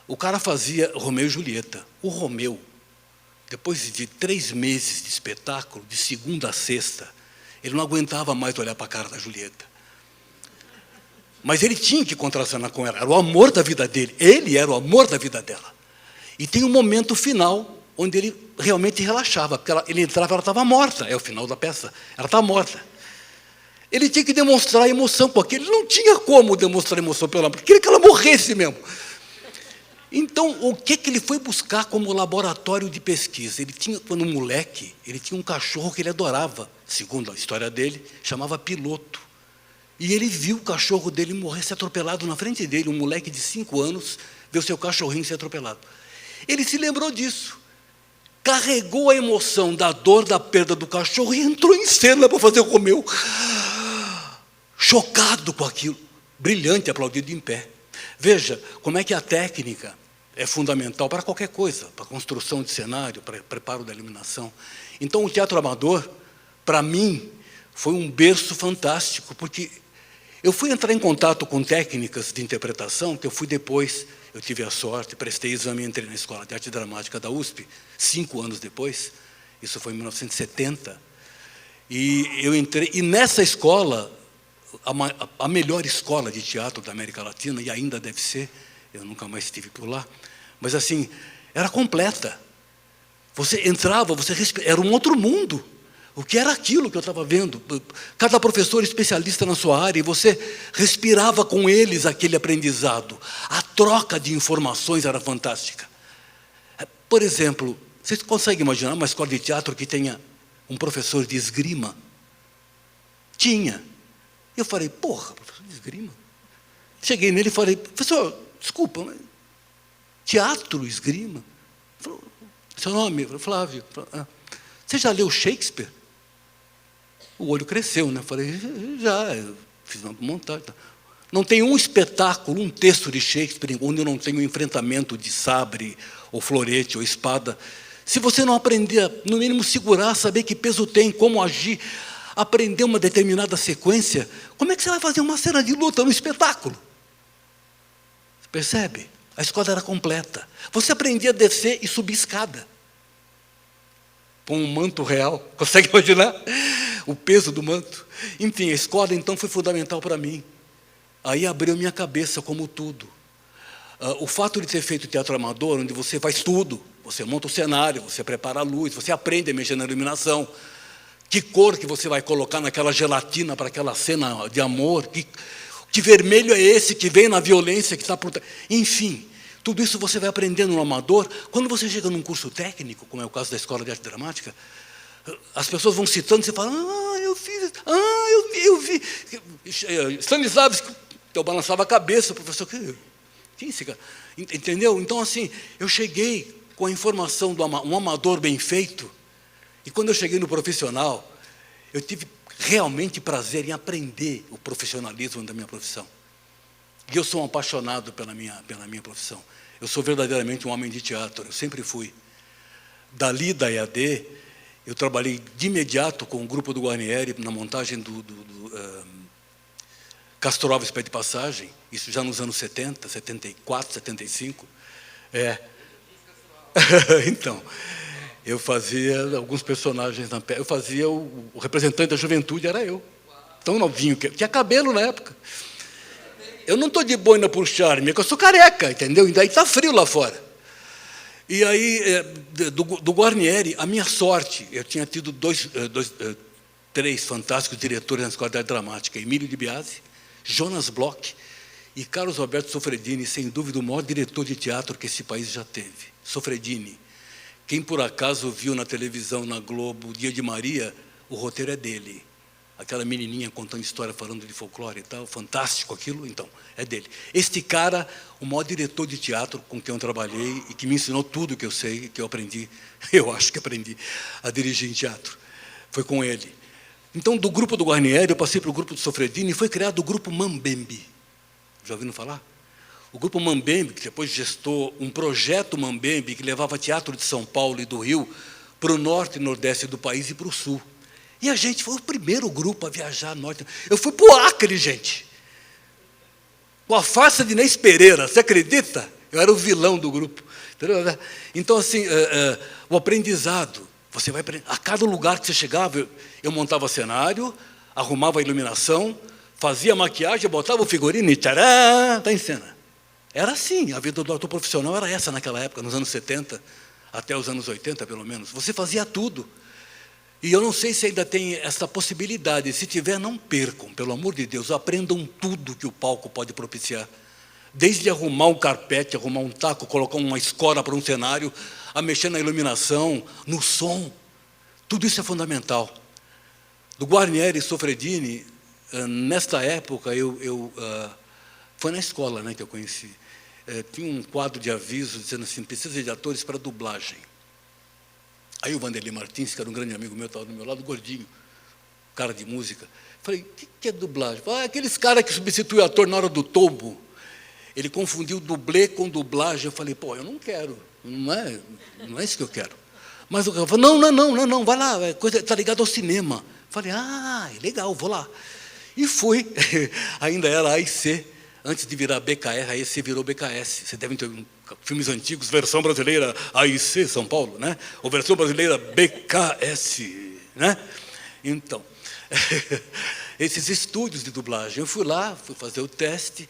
o cara fazia Romeu e Julieta. O Romeu, depois de 3 meses de espetáculo, de segunda a sexta, ele não aguentava mais olhar para a cara da Julieta. Mas ele tinha que contracenar com ela, era o amor da vida dele, ele era o amor da vida dela. E tem um momento final, onde ele realmente relaxava, porque ele entrava, ela estava morta, é o final da peça, ela estava morta. Ele tinha que demonstrar emoção com aquilo, ele não tinha como demonstrar emoção pela ela, porque queria que ela morresse mesmo. Então, o que ele foi buscar como laboratório de pesquisa? Ele tinha, quando moleque, ele tinha um cachorro que ele adorava, segundo a história dele, chamava Piloto. E ele viu o cachorro dele morrer, ser atropelado na frente dele, um moleque de 5 anos, ver o seu cachorrinho ser atropelado. Ele se lembrou disso, carregou a emoção da dor, da perda do cachorro e entrou em cena para fazer o Romeu. Chocado com aquilo, brilhante, aplaudido em pé. Veja como é que a técnica é fundamental para qualquer coisa, para a construção de cenário, para o preparo da iluminação. Então, o teatro amador, para mim, foi um berço fantástico, porque eu fui entrar em contato com técnicas de interpretação, que eu fui depois, eu tive a sorte, prestei exame e entrei na Escola de Arte Dramática da USP, 5 anos depois, isso foi em 1970, e eu entrei, e nessa escola, a melhor escola de teatro da América Latina, e ainda deve ser, eu nunca mais estive por lá, mas assim, era completa. Você entrava, era um outro mundo. O que era aquilo que eu estava vendo? Cada professor especialista na sua área, e você respirava com eles aquele aprendizado. A troca de informações era fantástica. Por exemplo, vocês conseguem imaginar uma escola de teatro que tenha um professor de esgrima? Tinha. Eu falei, porra, professor de esgrima? Cheguei nele e falei, professor, desculpa, mas teatro, esgrima? Ele falou, seu nome? Eu falei, Flávio. Você já leu Shakespeare? O olho cresceu, né? Eu falei, já, eu fiz uma montagem. Não tem um espetáculo, um texto de Shakespeare, onde eu não tenho enfrentamento de sabre, ou florete, ou espada. Se você não aprender, no mínimo, segurar, saber que peso tem, como agir, aprender uma determinada sequência, como é que você vai fazer uma cena de luta no espetáculo? Você percebe? A escola era completa. Você aprendia a descer e subir escada. Com um manto real. Consegue imaginar? O peso do manto. Enfim, a escola, então, foi fundamental para mim. Aí abriu minha cabeça como tudo. O fato de ter feito teatro amador, onde você faz tudo, você monta o cenário, você prepara a luz, você aprende a mexer na iluminação, que cor que você vai colocar naquela gelatina para aquela cena de amor, que vermelho é esse que vem na violência que está por trás. Enfim, tudo isso você vai aprendendo no amador. Quando você chega num curso técnico, como é o caso da Escola de Arte Dramática, as pessoas vão citando, você fala, eu fiz, eu vi. Stanislavski, eu balançava a cabeça, professor, quem é esse cara? Entendeu? Então, assim, eu cheguei com a informação de um amador bem feito, e quando eu cheguei no profissional, eu tive realmente prazer em aprender o profissionalismo da minha profissão. E eu sou um apaixonado pela minha profissão. Eu sou verdadeiramente um homem de teatro, eu sempre fui. Dali da EAD, eu trabalhei de imediato com o grupo do Guarnieri na montagem do Castro Alves Pé de Passagem, isso já nos anos 70, 74, 75. Então, eu fazia alguns personagens na peça. Eu fazia o representante da juventude, era eu. Tão novinho, tinha cabelo na época. Eu não estou de boina por charme, é que eu sou careca, entendeu? E daí está frio lá fora. E aí, do Guarnieri, a minha sorte, eu tinha tido três fantásticos diretores na Escola de Arte Dramática, Emílio de Biasi, Jonas Bloch e Carlos Alberto Sofredini, sem dúvida o maior diretor de teatro que esse país já teve. Sofredini. Quem por acaso viu na televisão, na Globo, Dia de Maria, o roteiro é dele. Aquela menininha contando história, falando de folclore e tal, fantástico aquilo, então, é dele. Este cara, o maior diretor de teatro com quem eu trabalhei e que me ensinou tudo que eu sei, que eu aprendi, eu acho que aprendi a dirigir em teatro, foi com ele. Então, do grupo do Guarnieri, eu passei para o grupo do Sofredini e foi criado o grupo Mambembe. Já ouviram falar? O grupo Mambembe, que depois gestou um projeto Mambembe, que levava teatro de São Paulo e do Rio para o norte e nordeste do país e para o sul. E a gente foi o primeiro grupo a viajar norte. Eu fui para o Acre, gente. Com a farsa de Inês Pereira, você acredita? Eu era o vilão do grupo. Entendeu? Então, assim, o aprendizado, você vai aprender. A cada lugar que você chegava, eu montava cenário, arrumava a iluminação, fazia maquiagem, botava o figurino e tcharam, está em cena. Era assim, a vida do ator profissional era essa naquela época, nos anos 70, até os anos 80, pelo menos. Você fazia tudo. E eu não sei se ainda tem essa possibilidade. Se tiver, não percam, pelo amor de Deus, aprendam tudo que o palco pode propiciar. Desde arrumar um carpete, arrumar um taco, colocar uma escora para um cenário, a mexer na iluminação, no som. Tudo isso é fundamental. Do Guarnieri e Sofredini, nesta época, foi na escola, né, que eu conheci. Tinha um quadro de aviso dizendo assim, precisa de atores para dublagem. Aí o Vanderlei Martins, que era um grande amigo meu, estava do meu lado, gordinho, cara de música. Falei, o que é dublagem? Aqueles caras que substituem o ator na hora do tombo. Ele confundiu dublê com dublagem. Eu falei, eu não quero, não é isso que eu quero. Mas o cara falou, não, vai lá, está ligado ao cinema. Falei, legal, vou lá. E fui, ainda era AIC, antes de virar BKR, a AIC virou BKS. Vocês devem ter filmes antigos, versão brasileira AIC São Paulo, né? Ou versão brasileira BKS, né? Então, esses estúdios de dublagem, eu fui lá, fui fazer o teste,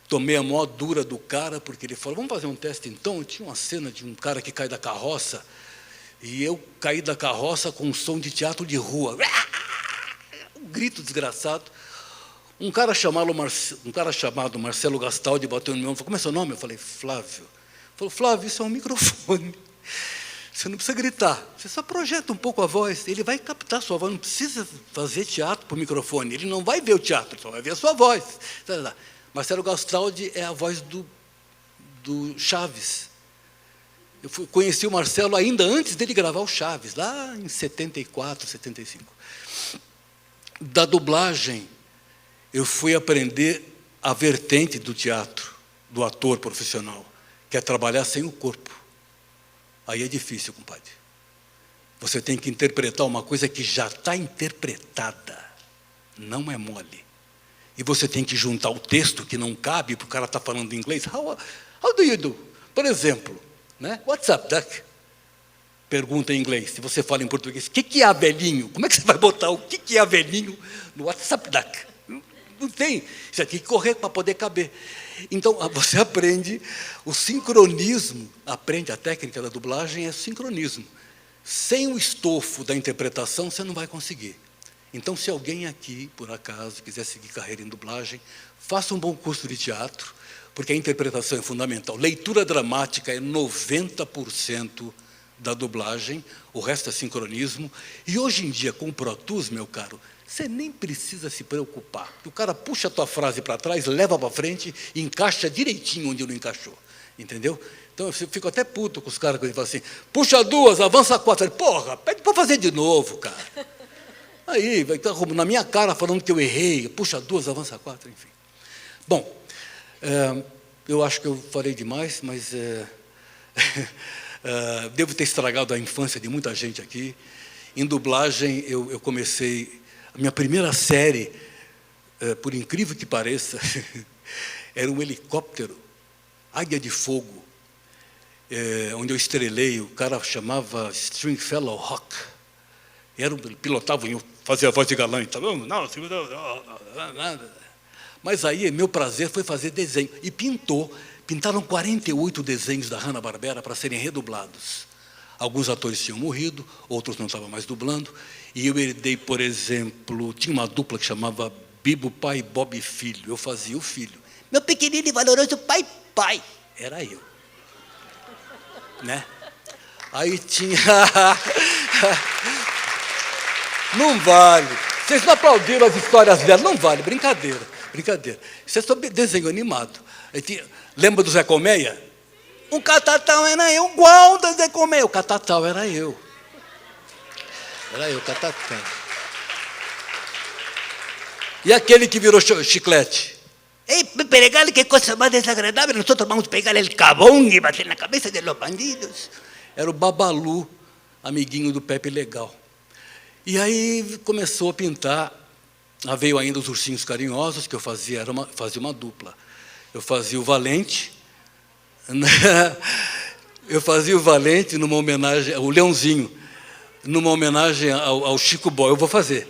tomei a maior dura do cara, porque ele falou, vamos fazer um teste então? Eu tinha uma cena de um cara que cai da carroça, E eu caí da carroça com um som de teatro de rua. Um grito desgraçado. Um cara chamado Marcelo Gastaldi bateu no meu ombro e falou, como é seu nome? Eu falei, Flávio. Ele falou, Flávio, isso é um microfone. Você não precisa gritar, você só projeta um pouco a voz, ele vai captar a sua voz, não precisa fazer teatro por microfone, ele não vai ver o teatro, só vai ver a sua voz. Marcelo Gastaldi é a voz do Chaves. Eu conheci o Marcelo ainda antes dele gravar o Chaves, lá em 74, 75. Da dublagem, eu fui aprender a vertente do teatro, do ator profissional, que é trabalhar sem o corpo. Aí é difícil, compadre. Você tem que interpretar uma coisa que já está interpretada. Não é mole. E você tem que juntar o texto que não cabe, porque o cara está falando inglês. How do you do? Por exemplo, né? What's up, duck? Pergunta em inglês. Se você fala em português, o que é velhinho? Como é que você vai botar o que é velhinho no What's up, duck? Não tem. Você tem que correr para poder caber. Então, você aprende o sincronismo, aprende a técnica da dublagem, é sincronismo. Sem o estofo da interpretação, você não vai conseguir. Então, se alguém aqui, por acaso, quiser seguir carreira em dublagem, faça um bom curso de teatro, porque a interpretação é fundamental. Leitura dramática é 90% da dublagem, o resto é sincronismo. E hoje em dia, com o Pro Tools, meu caro, você nem precisa se preocupar. O cara puxa a tua frase para trás, leva para frente e encaixa direitinho onde não encaixou. Entendeu? Então, eu fico até puto com os caras quando eles falam assim, puxa 2, avança 4. Porra, pede para fazer de novo, cara. Aí, vai estar na minha cara falando que eu errei, puxa 2, avança 4, enfim. Bom, eu acho que eu falei demais, mas devo ter estragado a infância de muita gente aqui. Em dublagem, eu comecei... A minha primeira série, por incrível que pareça, era um helicóptero, Águia de Fogo, onde eu estrelei, o cara chamava Stringfellow Rock. Ele pilotava, eu fazia a voz de galã, tá vendo? Não, nada. Mas aí, meu prazer foi fazer desenho. E pintaram 48 desenhos da Hanna-Barbera para serem redublados. Alguns atores tinham morrido, outros não estavam mais dublando. E eu herdei, por exemplo, tinha uma dupla que chamava Bibo Pai e Bob Filho. Eu fazia o filho. Meu pequenino e valoroso pai. Era eu. Né? Aí tinha... Não vale. Vocês não aplaudiram as histórias dela. Não vale, brincadeira. Isso é sobre desenho animado. Lembra do Zé Colmeia? Um catatão era eu, igual do Zé Colmeia. O catatão era eu. Catatão. E aquele que virou chiclete? Ei, pegar que coisa mais desagradável, nós vamos pegar o cabão e bater na cabeça de los bandidos. Era o Babalu, amiguinho do Pepe Legal. E aí começou a pintar, veio ainda os Ursinhos Carinhosos, que eu fazia, fazia uma dupla. Eu fazia o Valente, numa homenagem, o Leãozinho, numa homenagem ao Chico Borges, eu vou fazer,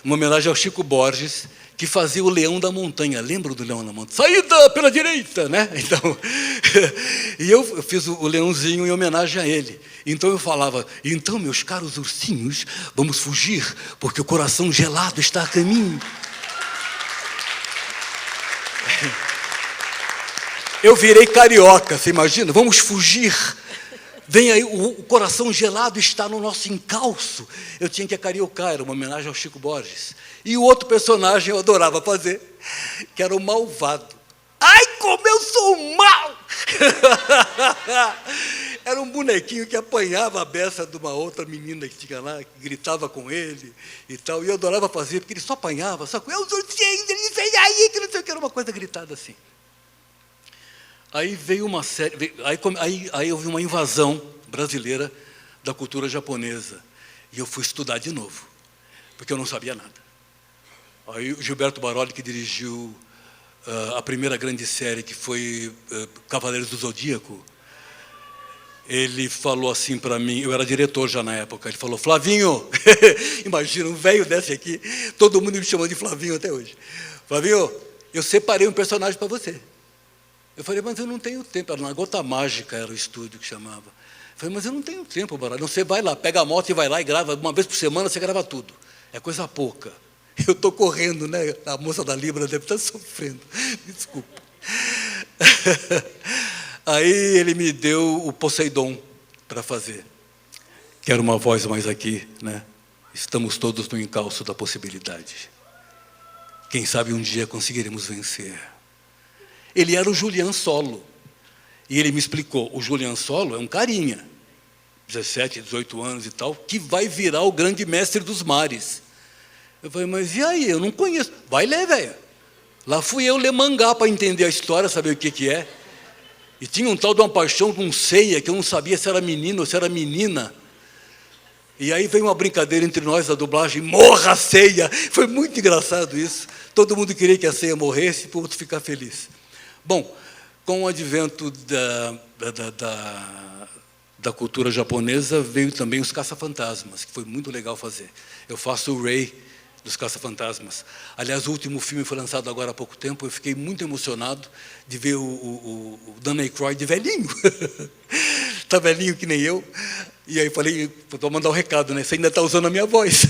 uma homenagem ao Chico Borges, que fazia o Leão da Montanha. Lembra do Leão da Montanha? Saída pela direita, né? Então, e eu fiz o Leãozinho em homenagem a ele. Então eu falava, então, meus caros ursinhos, vamos fugir, porque o coração gelado está a caminho. Eu virei carioca, você imagina? Vamos fugir. Vem aí, o coração gelado está no nosso encalço. Eu tinha que acariocar, era uma homenagem ao Chico Borges. E o outro personagem eu adorava fazer, que era o malvado. Ai, como eu sou mal! Era um bonequinho que apanhava a beça de uma outra menina que tinha lá, que gritava com ele e tal. E eu adorava fazer, porque ele só apanhava, só com os ursinhos, ele fez aí, que não sei o que, era uma coisa gritada assim. Aí veio uma série, aí houve uma invasão brasileira da cultura japonesa. E eu fui estudar de novo, porque eu não sabia nada. Aí o Gilberto Baroli, que dirigiu a primeira grande série, que foi Cavaleiros do Zodíaco, ele falou assim para mim, eu era diretor já na época, ele falou, Flavinho, imagina, um velho desse aqui, todo mundo me chamando de Flavinho até hoje. Flavinho, eu separei um personagem para você. Eu falei, mas eu não tenho tempo. Era na Gota Mágica, era o estúdio que chamava. falei, mas eu não tenho tempo, Baralho. Você vai lá, pega a moto e vai lá e grava. Uma vez por semana você grava tudo. É coisa pouca. Eu estou correndo, né? A moça da Libra deve estar sofrendo. Desculpa. Aí ele me deu o Poseidon para fazer. Quero uma voz mais aqui, né? Estamos todos no encalço da possibilidade. Quem sabe um dia conseguiremos vencer. Ele era o Julian Solo. E ele me explicou, o Julian Solo é um carinha, 17, 18 anos e tal, que vai virar o grande mestre dos mares. Eu falei, mas e aí? Eu não conheço. Vai ler, velho. Lá fui eu ler mangá para entender a história, saber o que é. E tinha um tal de uma paixão com ceia, que eu não sabia se era menino ou se era menina. E aí veio uma brincadeira entre nós, a dublagem, morra a ceia. Foi muito engraçado isso. Todo mundo queria que a ceia morresse para o outro ficar feliz. Bom, com o advento da cultura japonesa, veio também os caça-fantasmas, que foi muito legal fazer. Eu faço o Ray dos caça-fantasmas. Aliás, o último filme foi lançado agora há pouco tempo, eu fiquei muito emocionado de ver o Dan Aykroyd velhinho. Está velhinho que nem eu. E aí falei, vou mandar um recado, né? Você ainda está usando a minha voz.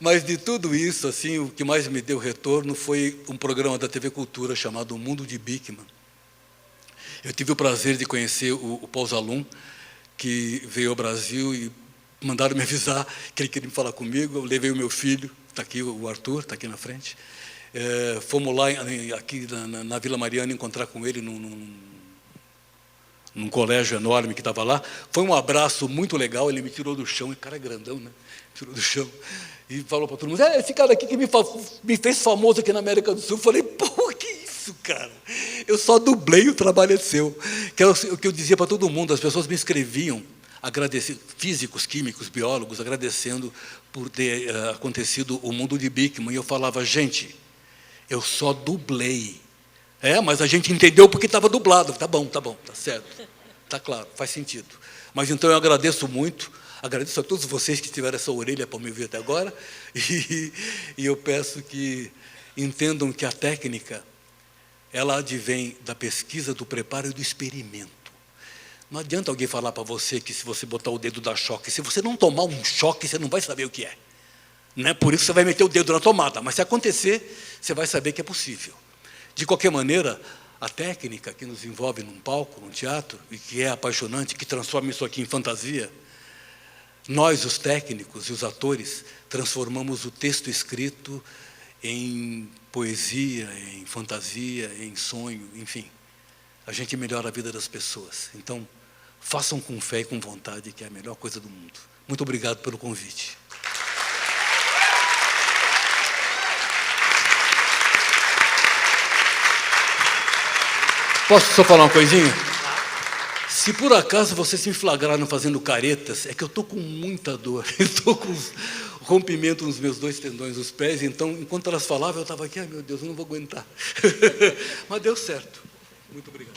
Mas de tudo isso, assim, o que mais me deu retorno foi um programa da TV Cultura chamado O Mundo de Bickman. Eu tive o prazer de conhecer o Paul Zalum, que veio ao Brasil e mandaram me avisar que ele queria falar comigo. Eu levei o meu filho, está aqui o Arthur, está aqui na frente. Fomos lá, aqui na Vila Mariana, encontrar com ele num colégio enorme que estava lá. Foi um abraço muito legal, ele me tirou do chão, e cara é grandão, né? Tirou do chão. E falou para todo mundo, esse cara aqui que me fez famoso aqui na América do Sul. Eu falei, pô, que isso, cara? Eu só dublei, o trabalho é seu. Que é o que eu dizia para todo mundo, as pessoas me escreviam, físicos, químicos, biólogos, agradecendo por ter acontecido o Mundo de Bickman. E eu falava, gente, eu só dublei. Mas a gente entendeu porque estava dublado. Tá bom, tá certo. Tá claro, faz sentido. Mas então eu agradeço muito. Agradeço a todos vocês que tiveram essa orelha para me ouvir até agora, e eu peço que entendam que a técnica, ela advém da pesquisa, do preparo e do experimento. Não adianta alguém falar para você que se você botar o dedo dá choque. Se você não tomar um choque, você não vai saber o que é. Não é por isso que você vai meter o dedo na tomada, mas se acontecer, você vai saber que é possível. De qualquer maneira, a técnica que nos envolve num palco, num teatro, e que é apaixonante, que transforma isso aqui em fantasia, nós, os técnicos e os atores, transformamos o texto escrito em poesia, em fantasia, em sonho, enfim. A gente melhora a vida das pessoas. Então, façam com fé e com vontade, que é a melhor coisa do mundo. Muito obrigado pelo convite. Posso só falar uma coisinha? Se por acaso vocês me flagraram fazendo caretas, é que eu estou com muita dor. Eu estou com rompimento nos meus 2 tendões dos pés, então, enquanto elas falavam, eu estava aqui, ai meu Deus, eu não vou aguentar. Mas deu certo. Muito obrigado.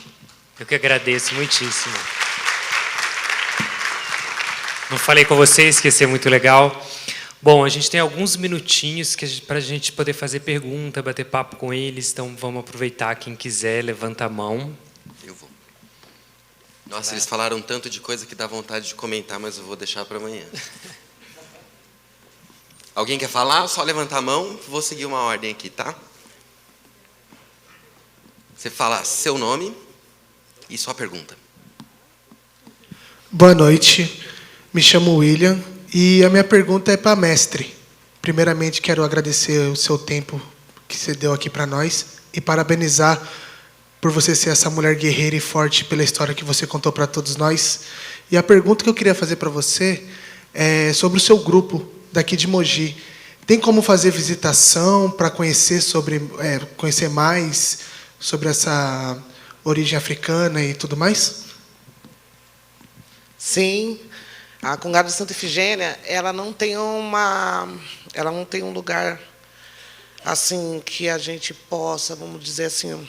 Eu que agradeço muitíssimo. Não falei com vocês que ia ser muito legal. Bom, a gente tem alguns minutinhos para a gente poder fazer pergunta, bater papo com eles, então vamos aproveitar. Quem quiser, levanta a mão. Eu vou. Nossa, eles falaram tanto de coisa que dá vontade de comentar, mas eu vou deixar para amanhã. Alguém quer falar? Só levantar a mão, vou seguir uma ordem aqui, tá? Você fala seu nome e sua pergunta. Boa noite, me chamo William e a minha pergunta é para a mestre. Primeiramente, quero agradecer o seu tempo que você deu aqui para nós e parabenizar por você ser essa mulher guerreira e forte pela história que você contou para todos nós. E a pergunta que eu queria fazer para você é sobre o seu grupo daqui de Mogi. Tem como fazer visitação para conhecer conhecer mais sobre essa origem africana e tudo mais? Sim, a Congada de Santa Efigênia, ela não tem um lugar assim que a gente possa, vamos dizer assim,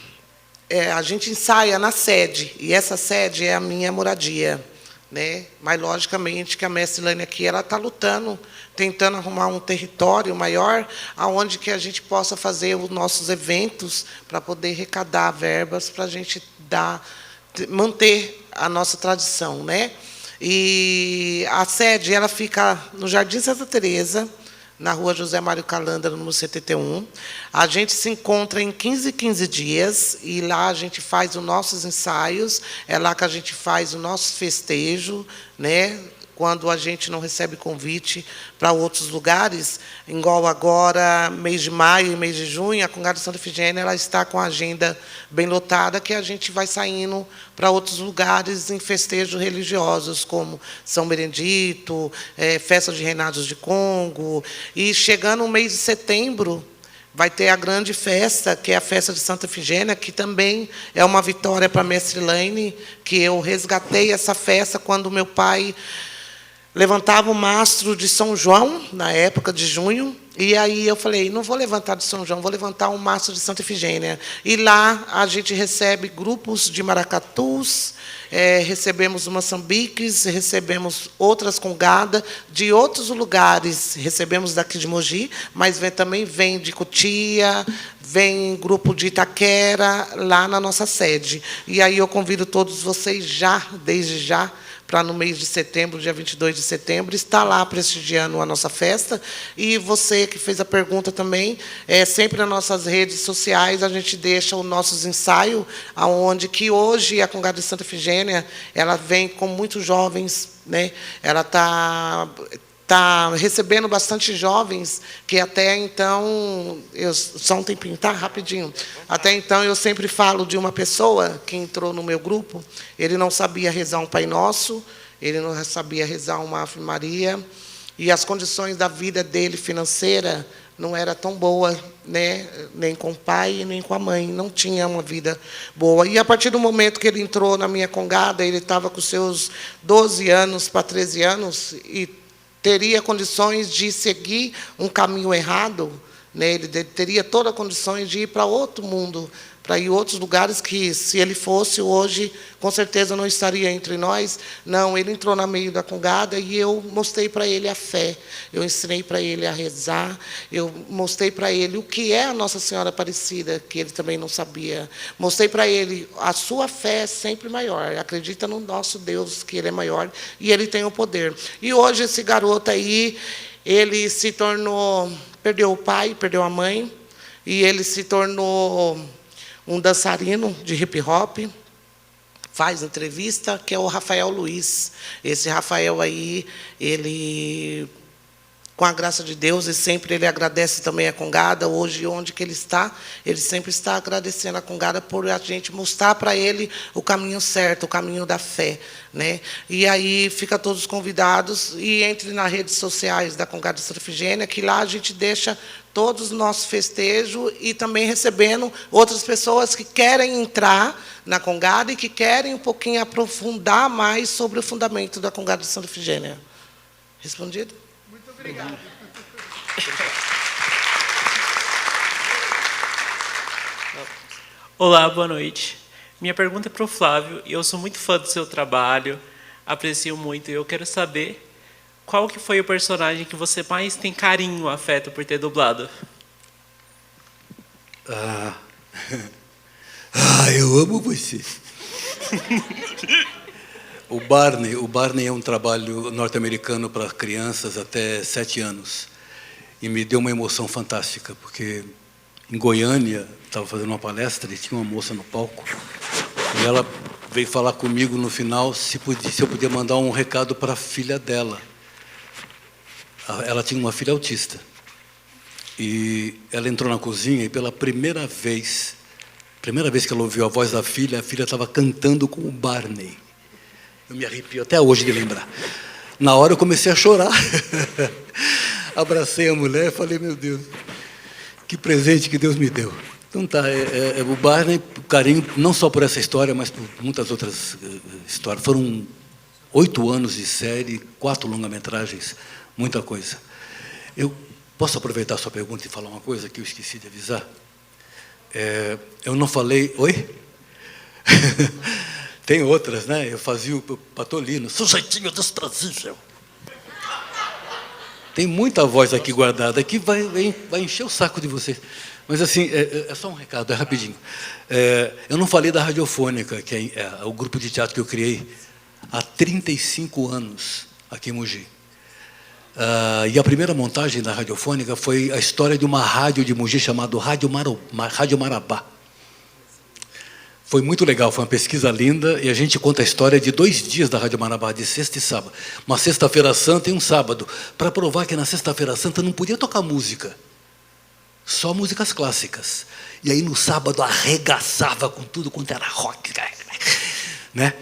a gente ensaia na sede, e essa sede é a minha moradia, né? Mas logicamente que a mestre Lânia aqui, ela está lutando, tentando arrumar um território maior, aonde que a gente possa fazer os nossos eventos para poder arrecadar verbas para a gente dar manter a nossa tradição, né? E a sede ela fica no Jardim Santa Teresa, na Rua José Mário Calandra, número 71. A gente se encontra em 15 dias, e lá a gente faz os nossos ensaios, é lá que a gente faz o nosso festejo, né? Quando a gente não recebe convite para outros lugares, igual agora, mês de maio e mês de junho, a Congada de Santa Efigênia ela está com a agenda bem lotada, que a gente vai saindo para outros lugares em festejos religiosos, como São Benedito, Festa de Reinados de Congo. E chegando o mês de setembro, vai ter a grande festa, que é a festa de Santa Efigênia, que também é uma vitória para a Mestre Laine, que eu resgatei essa festa quando meu pai levantava o mastro de São João, na época de junho, e aí eu falei, não vou levantar de São João, vou levantar um mastro de Santa Efigênia. E lá a gente recebe grupos de maracatus, recebemos moçambiques, recebemos outras congadas de outros lugares, recebemos daqui de Mogi, mas também vem de Cotia, vem grupo de Itaquera, lá na nossa sede. E aí eu convido todos vocês desde já, para no mês de setembro, dia 22 de setembro, estar lá prestigiando a nossa festa. E você que fez a pergunta também, sempre nas nossas redes sociais a gente deixa os nossos ensaios, aonde que hoje a Congada de Santa Efigênia ela vem com muitos jovens, né? Ela está recebendo bastante jovens, que até então, só um tempinho, tá? Rapidinho. Até então, eu sempre falo de uma pessoa que entrou no meu grupo, ele não sabia rezar um Pai Nosso, ele não sabia rezar uma Ave Maria, e as condições da vida dele financeira não era tão boa, né? Nem com o pai, nem com a mãe, não tinha uma vida boa. E, a partir do momento que ele entrou na minha congada, ele estava com seus 12 anos para 13 anos, e teria condições de seguir um caminho errado, né? Ele teria todas as condições de ir para outro mundo, para ir a outros lugares que, se ele fosse hoje, com certeza não estaria entre nós. Não, ele entrou no meio da congada e eu mostrei para ele a fé. Eu ensinei para ele a rezar, eu mostrei para ele o que é a Nossa Senhora Aparecida, que ele também não sabia. Mostrei para ele, a sua fé é sempre maior. Acredita no nosso Deus, que Ele é maior e Ele tem o poder. E hoje esse garoto aí, ele se tornou, perdeu o pai, perdeu a mãe, e ele se tornou um dançarino de hip-hop, faz entrevista, que é o Rafael Luiz. Esse Rafael aí, ele, com a graça de Deus, e sempre ele agradece também a Congada. Hoje, onde que ele sempre está agradecendo a Congada por a gente mostrar para ele o caminho certo, o caminho da fé, né? E aí fica todos convidados, e entre nas redes sociais da Congada de Santa Efigênia, que lá a gente deixa todos os nossos festejos, e também recebendo outras pessoas que querem entrar na Congada e que querem um pouquinho aprofundar mais sobre o fundamento da Congada de Santa Efigênia. Respondido? Muito obrigado. Olá, boa noite. Minha pergunta é para o Flávio. Eu sou muito fã do seu trabalho, aprecio muito, e eu quero saber qual que foi o personagem que você mais tem carinho, afeto por ter dublado? Eu amo você. O Barney é um trabalho norte-americano para crianças até 7 anos. E me deu uma emoção fantástica, porque em Goiânia, estava fazendo uma palestra e tinha uma moça no palco. E ela veio falar comigo no final se eu podia mandar um recado para a filha dela. Ela tinha uma filha autista. E ela entrou na cozinha e, pela primeira vez que ela ouviu a voz da filha, a filha estava cantando com o Barney. Eu me arrepio até hoje de lembrar. Na hora eu comecei a chorar. Abracei a mulher e falei, meu Deus, que presente que Deus me deu. Então tá, o Barney, carinho, não só por essa história, mas por muitas outras histórias. Foram 8 anos de série, 4 longa-metragens, muita coisa. Eu posso aproveitar a sua pergunta e falar uma coisa que eu esqueci de avisar? Eu não falei... Oi? Tem outras, né? Eu fazia o Patolino, sujeitinho desprezível. Tem muita voz aqui guardada, que vai encher o saco de vocês. Mas, assim, é só um recado, é rapidinho. Eu não falei da Radiofônica, que é o grupo de teatro que eu criei há 35 anos aqui em Mogi. E a primeira montagem da Radiofônica foi a história de uma rádio de Mogi chamada Rádio Marabá. Foi muito legal, foi uma pesquisa linda, e a gente conta a história de 2 dias da Rádio Marabá, de sexta e sábado. Uma sexta-feira santa e um sábado, para provar que na sexta-feira santa não podia tocar música, só músicas clássicas. E aí no sábado arregaçava com tudo quanto era rock, né?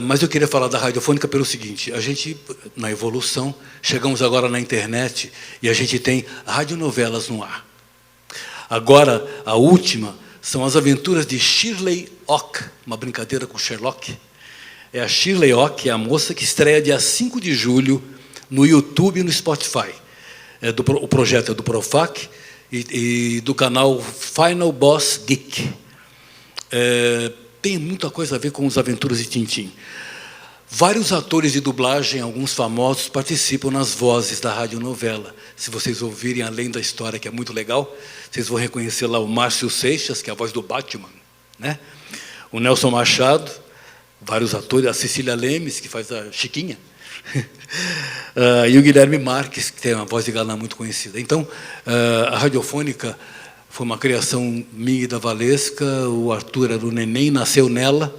Mas eu queria falar da Radiofônica pelo seguinte: a gente, na evolução, chegamos agora na internet e a gente tem radionovelas no ar. Agora, a última são as aventuras de Shirley Ock, uma brincadeira com Sherlock. É a Shirley Ock, é a moça que estreia dia 5 de julho no YouTube e no Spotify. O projeto é do Profac e do canal Final Boss Geek. Tem muita coisa a ver com as aventuras de Tintim. Vários atores de dublagem, alguns famosos, participam nas vozes da radionovela. Se vocês ouvirem Além da História, que é muito legal, vocês vão reconhecer lá o Márcio Seixas, que é a voz do Batman, né? O Nelson Machado, vários atores, a Cecília Lemes, que faz a Chiquinha, e o Guilherme Marques, que tem uma voz de galã muito conhecida. Então, a Radiofônica foi uma criação minha e da Valesca, o Arthur era o neném, nasceu nela,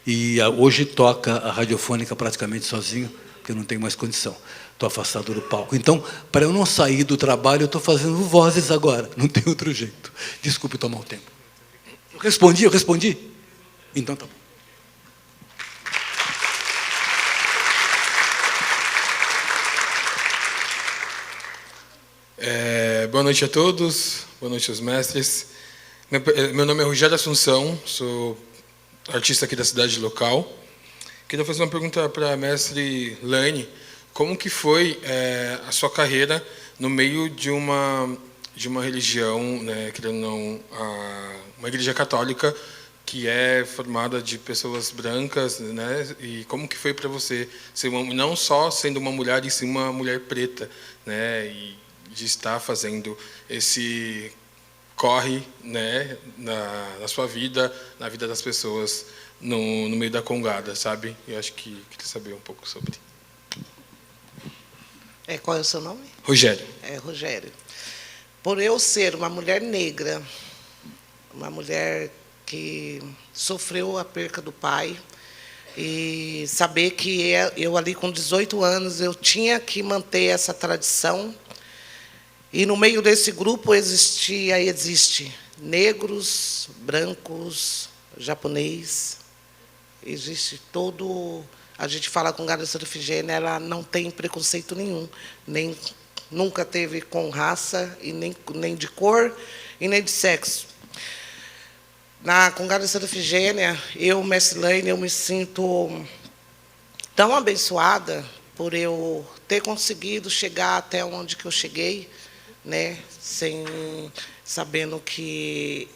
e hoje toca a Radiofônica praticamente sozinho, porque eu não tenho mais condição. Estou afastado do palco. Então, para eu não sair do trabalho, eu estou fazendo vozes agora. Não tem outro jeito. Desculpe tomar o tempo. Eu respondi? Então tá bom. Boa noite a todos, boa noite aos mestres. Meu nome é Rogério Assunção, sou artista aqui da cidade local. Queria fazer uma pergunta para a mestre Laine. Como que foi a sua carreira no meio de uma religião, né, querendo ou não, uma igreja católica que é formada de pessoas brancas, né? E como que foi para você ser não só sendo uma mulher, e sim uma mulher preta, né? E de estar fazendo esse corre, né, na sua vida, na vida das pessoas no meio da congada, sabe? Eu acho que queria saber um pouco sobre. Qual é o seu nome? Rogério. Rogério. Por eu ser uma mulher negra, uma mulher que sofreu a perca do pai, e saber que eu ali com 18 anos, eu tinha que manter essa tradição, e no meio desse grupo existe negros, brancos, japonês, existe todo... A gente fala com Congada de Santa Efigênia, ela não tem preconceito nenhum, nunca teve com raça, e nem de cor, e nem de sexo. Na Congada de Santa Efigênia, mestre Laine, eu me sinto tão abençoada por eu ter conseguido chegar até onde que eu cheguei, né, sabendo que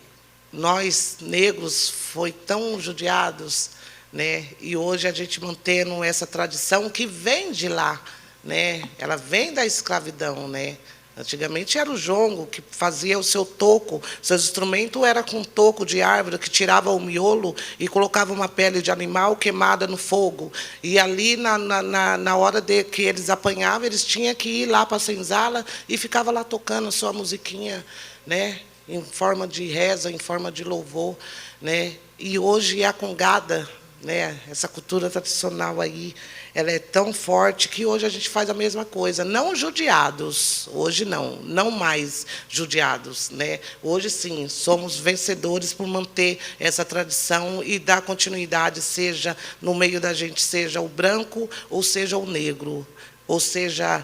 nós, negros, foi tão judiados, né, e hoje a gente mantendo essa tradição que vem de lá, né, ela vem da escravidão, né. Antigamente era o jongo que fazia o seu toco, seus instrumentos era com toco de árvore, que tirava o miolo e colocava uma pele de animal queimada no fogo. E ali, na hora de que eles apanhavam, eles tinham que ir lá para a senzala e ficava lá tocando a sua musiquinha, né, em forma de reza, em forma de louvor, né. E hoje a congada, né, essa cultura tradicional aí, ela é tão forte que hoje a gente faz a mesma coisa. Não judiados, hoje não mais judiados, né? Hoje, sim, somos vencedores por manter essa tradição e dar continuidade, seja no meio da gente, seja o branco ou seja o negro, ou seja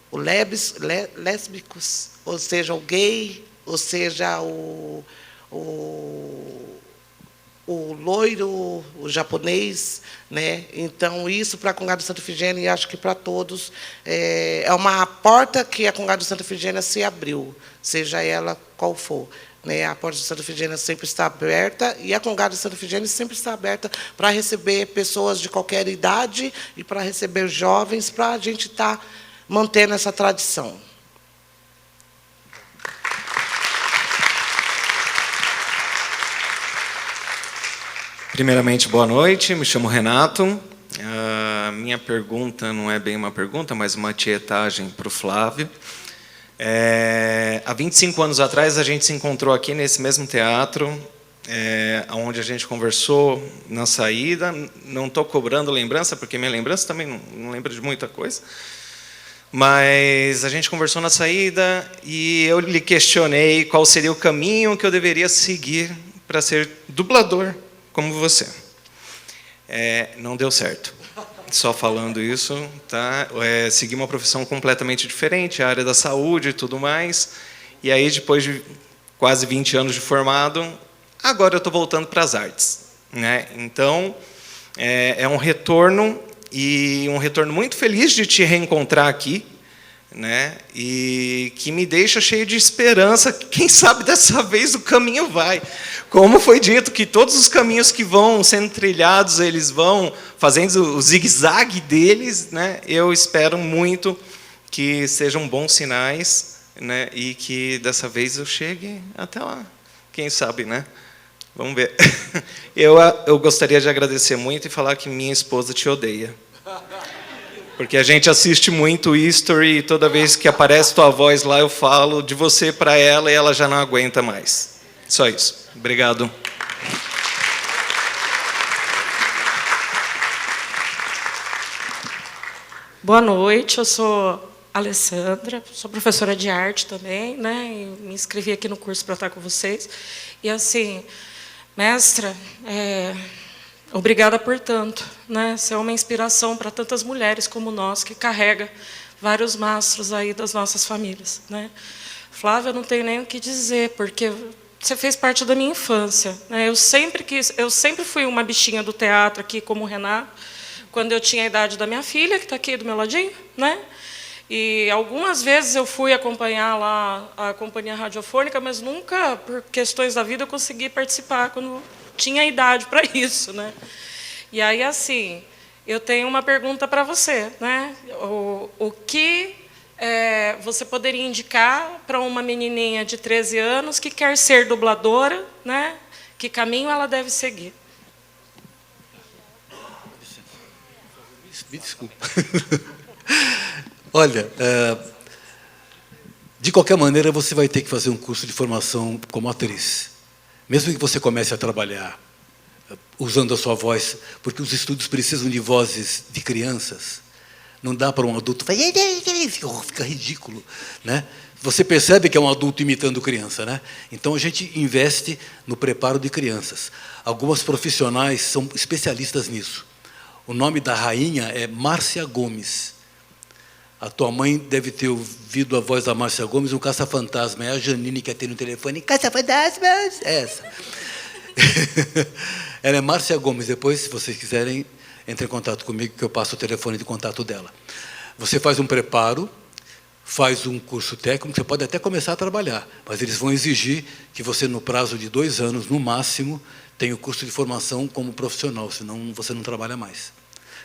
o lésbicos, ou seja o gay, ou seja o loiro, o japonês, né? Então, isso para a Congada de Santa Efigênia, e acho que para todos, é uma porta que a Congada de Santa Efigênia se abriu, seja ela qual for, né? A porta de Santa Efigênia sempre está aberta, e a Congada de Santa Efigênia sempre está aberta para receber pessoas de qualquer idade e para receber jovens, para a gente estar mantendo essa tradição. Primeiramente, boa noite, me chamo Renato. A minha pergunta não é bem uma pergunta, mas uma tietagem para o Flávio. Há 25 anos atrás, a gente se encontrou aqui nesse mesmo teatro, onde a gente conversou na saída. Não estou cobrando lembrança, porque minha lembrança também não lembra de muita coisa. Mas a gente conversou na saída e eu lhe questionei qual seria o caminho que eu deveria seguir para ser dublador como você. Não deu certo. Só falando isso, tá? Segui uma profissão completamente diferente, a área da saúde e tudo mais. E aí, depois de quase 20 anos de formado, agora eu estou voltando para as artes, né? Então, é um retorno, e um retorno muito feliz de te reencontrar aqui, né? E que me deixa cheio de esperança. Quem sabe dessa vez o caminho vai. Como foi dito, que todos os caminhos que vão sendo trilhados, eles vão fazendo o zigue-zague deles, né? Eu espero muito que sejam bons sinais, né? E que dessa vez eu chegue até lá. Quem sabe, né? Vamos ver. Eu gostaria de agradecer muito e falar que minha esposa te odeia. Porque a gente assiste muito History e toda vez que aparece tua voz lá, eu falo de você para ela e ela já não aguenta mais. Só isso. Obrigado. Boa noite, eu sou Alessandra, sou professora de arte também, né? E me inscrevi aqui no curso para estar com vocês. E assim, mestra, obrigada por tanto, né? Você é uma inspiração para tantas mulheres como nós, que carrega vários mastros aí das nossas famílias, né? Flávia, eu não tenho nem o que dizer, porque você fez parte da minha infância, né? Eu sempre fui uma bichinha do teatro aqui, como o Renato, quando eu tinha a idade da minha filha, que está aqui do meu ladinho, né? E algumas vezes eu fui acompanhar lá a companhia radiofônica, mas nunca, por questões da vida, eu consegui participar quando tinha idade para isso, né? E aí, assim, eu tenho uma pergunta para você, né? O que você poderia indicar para uma menininha de 13 anos que quer ser dubladora, né? Que caminho ela deve seguir? Me desculpa. Olha, de qualquer maneira, você vai ter que fazer um curso de formação como atriz. Mesmo que você comece a trabalhar usando a sua voz, porque os estúdios precisam de vozes de crianças. Não dá para um adulto fica ridículo, né? Você percebe que é um adulto imitando criança, né? Então a gente investe no preparo de crianças. Algumas profissionais são especialistas nisso. O nome da rainha é Márcia Gomes. A tua mãe deve ter ouvido a voz da Márcia Gomes, um caça-fantasma. É a Janine que atende no telefone. Caça-fantasmas! É essa. Ela é Márcia Gomes. Depois, se vocês quiserem, entre em contato comigo, que eu passo o telefone de contato dela. Você faz um preparo, faz um curso técnico, você pode até começar a trabalhar, mas eles vão exigir que você, no prazo de 2 anos, no máximo, tenha o curso de formação como profissional, senão você não trabalha mais.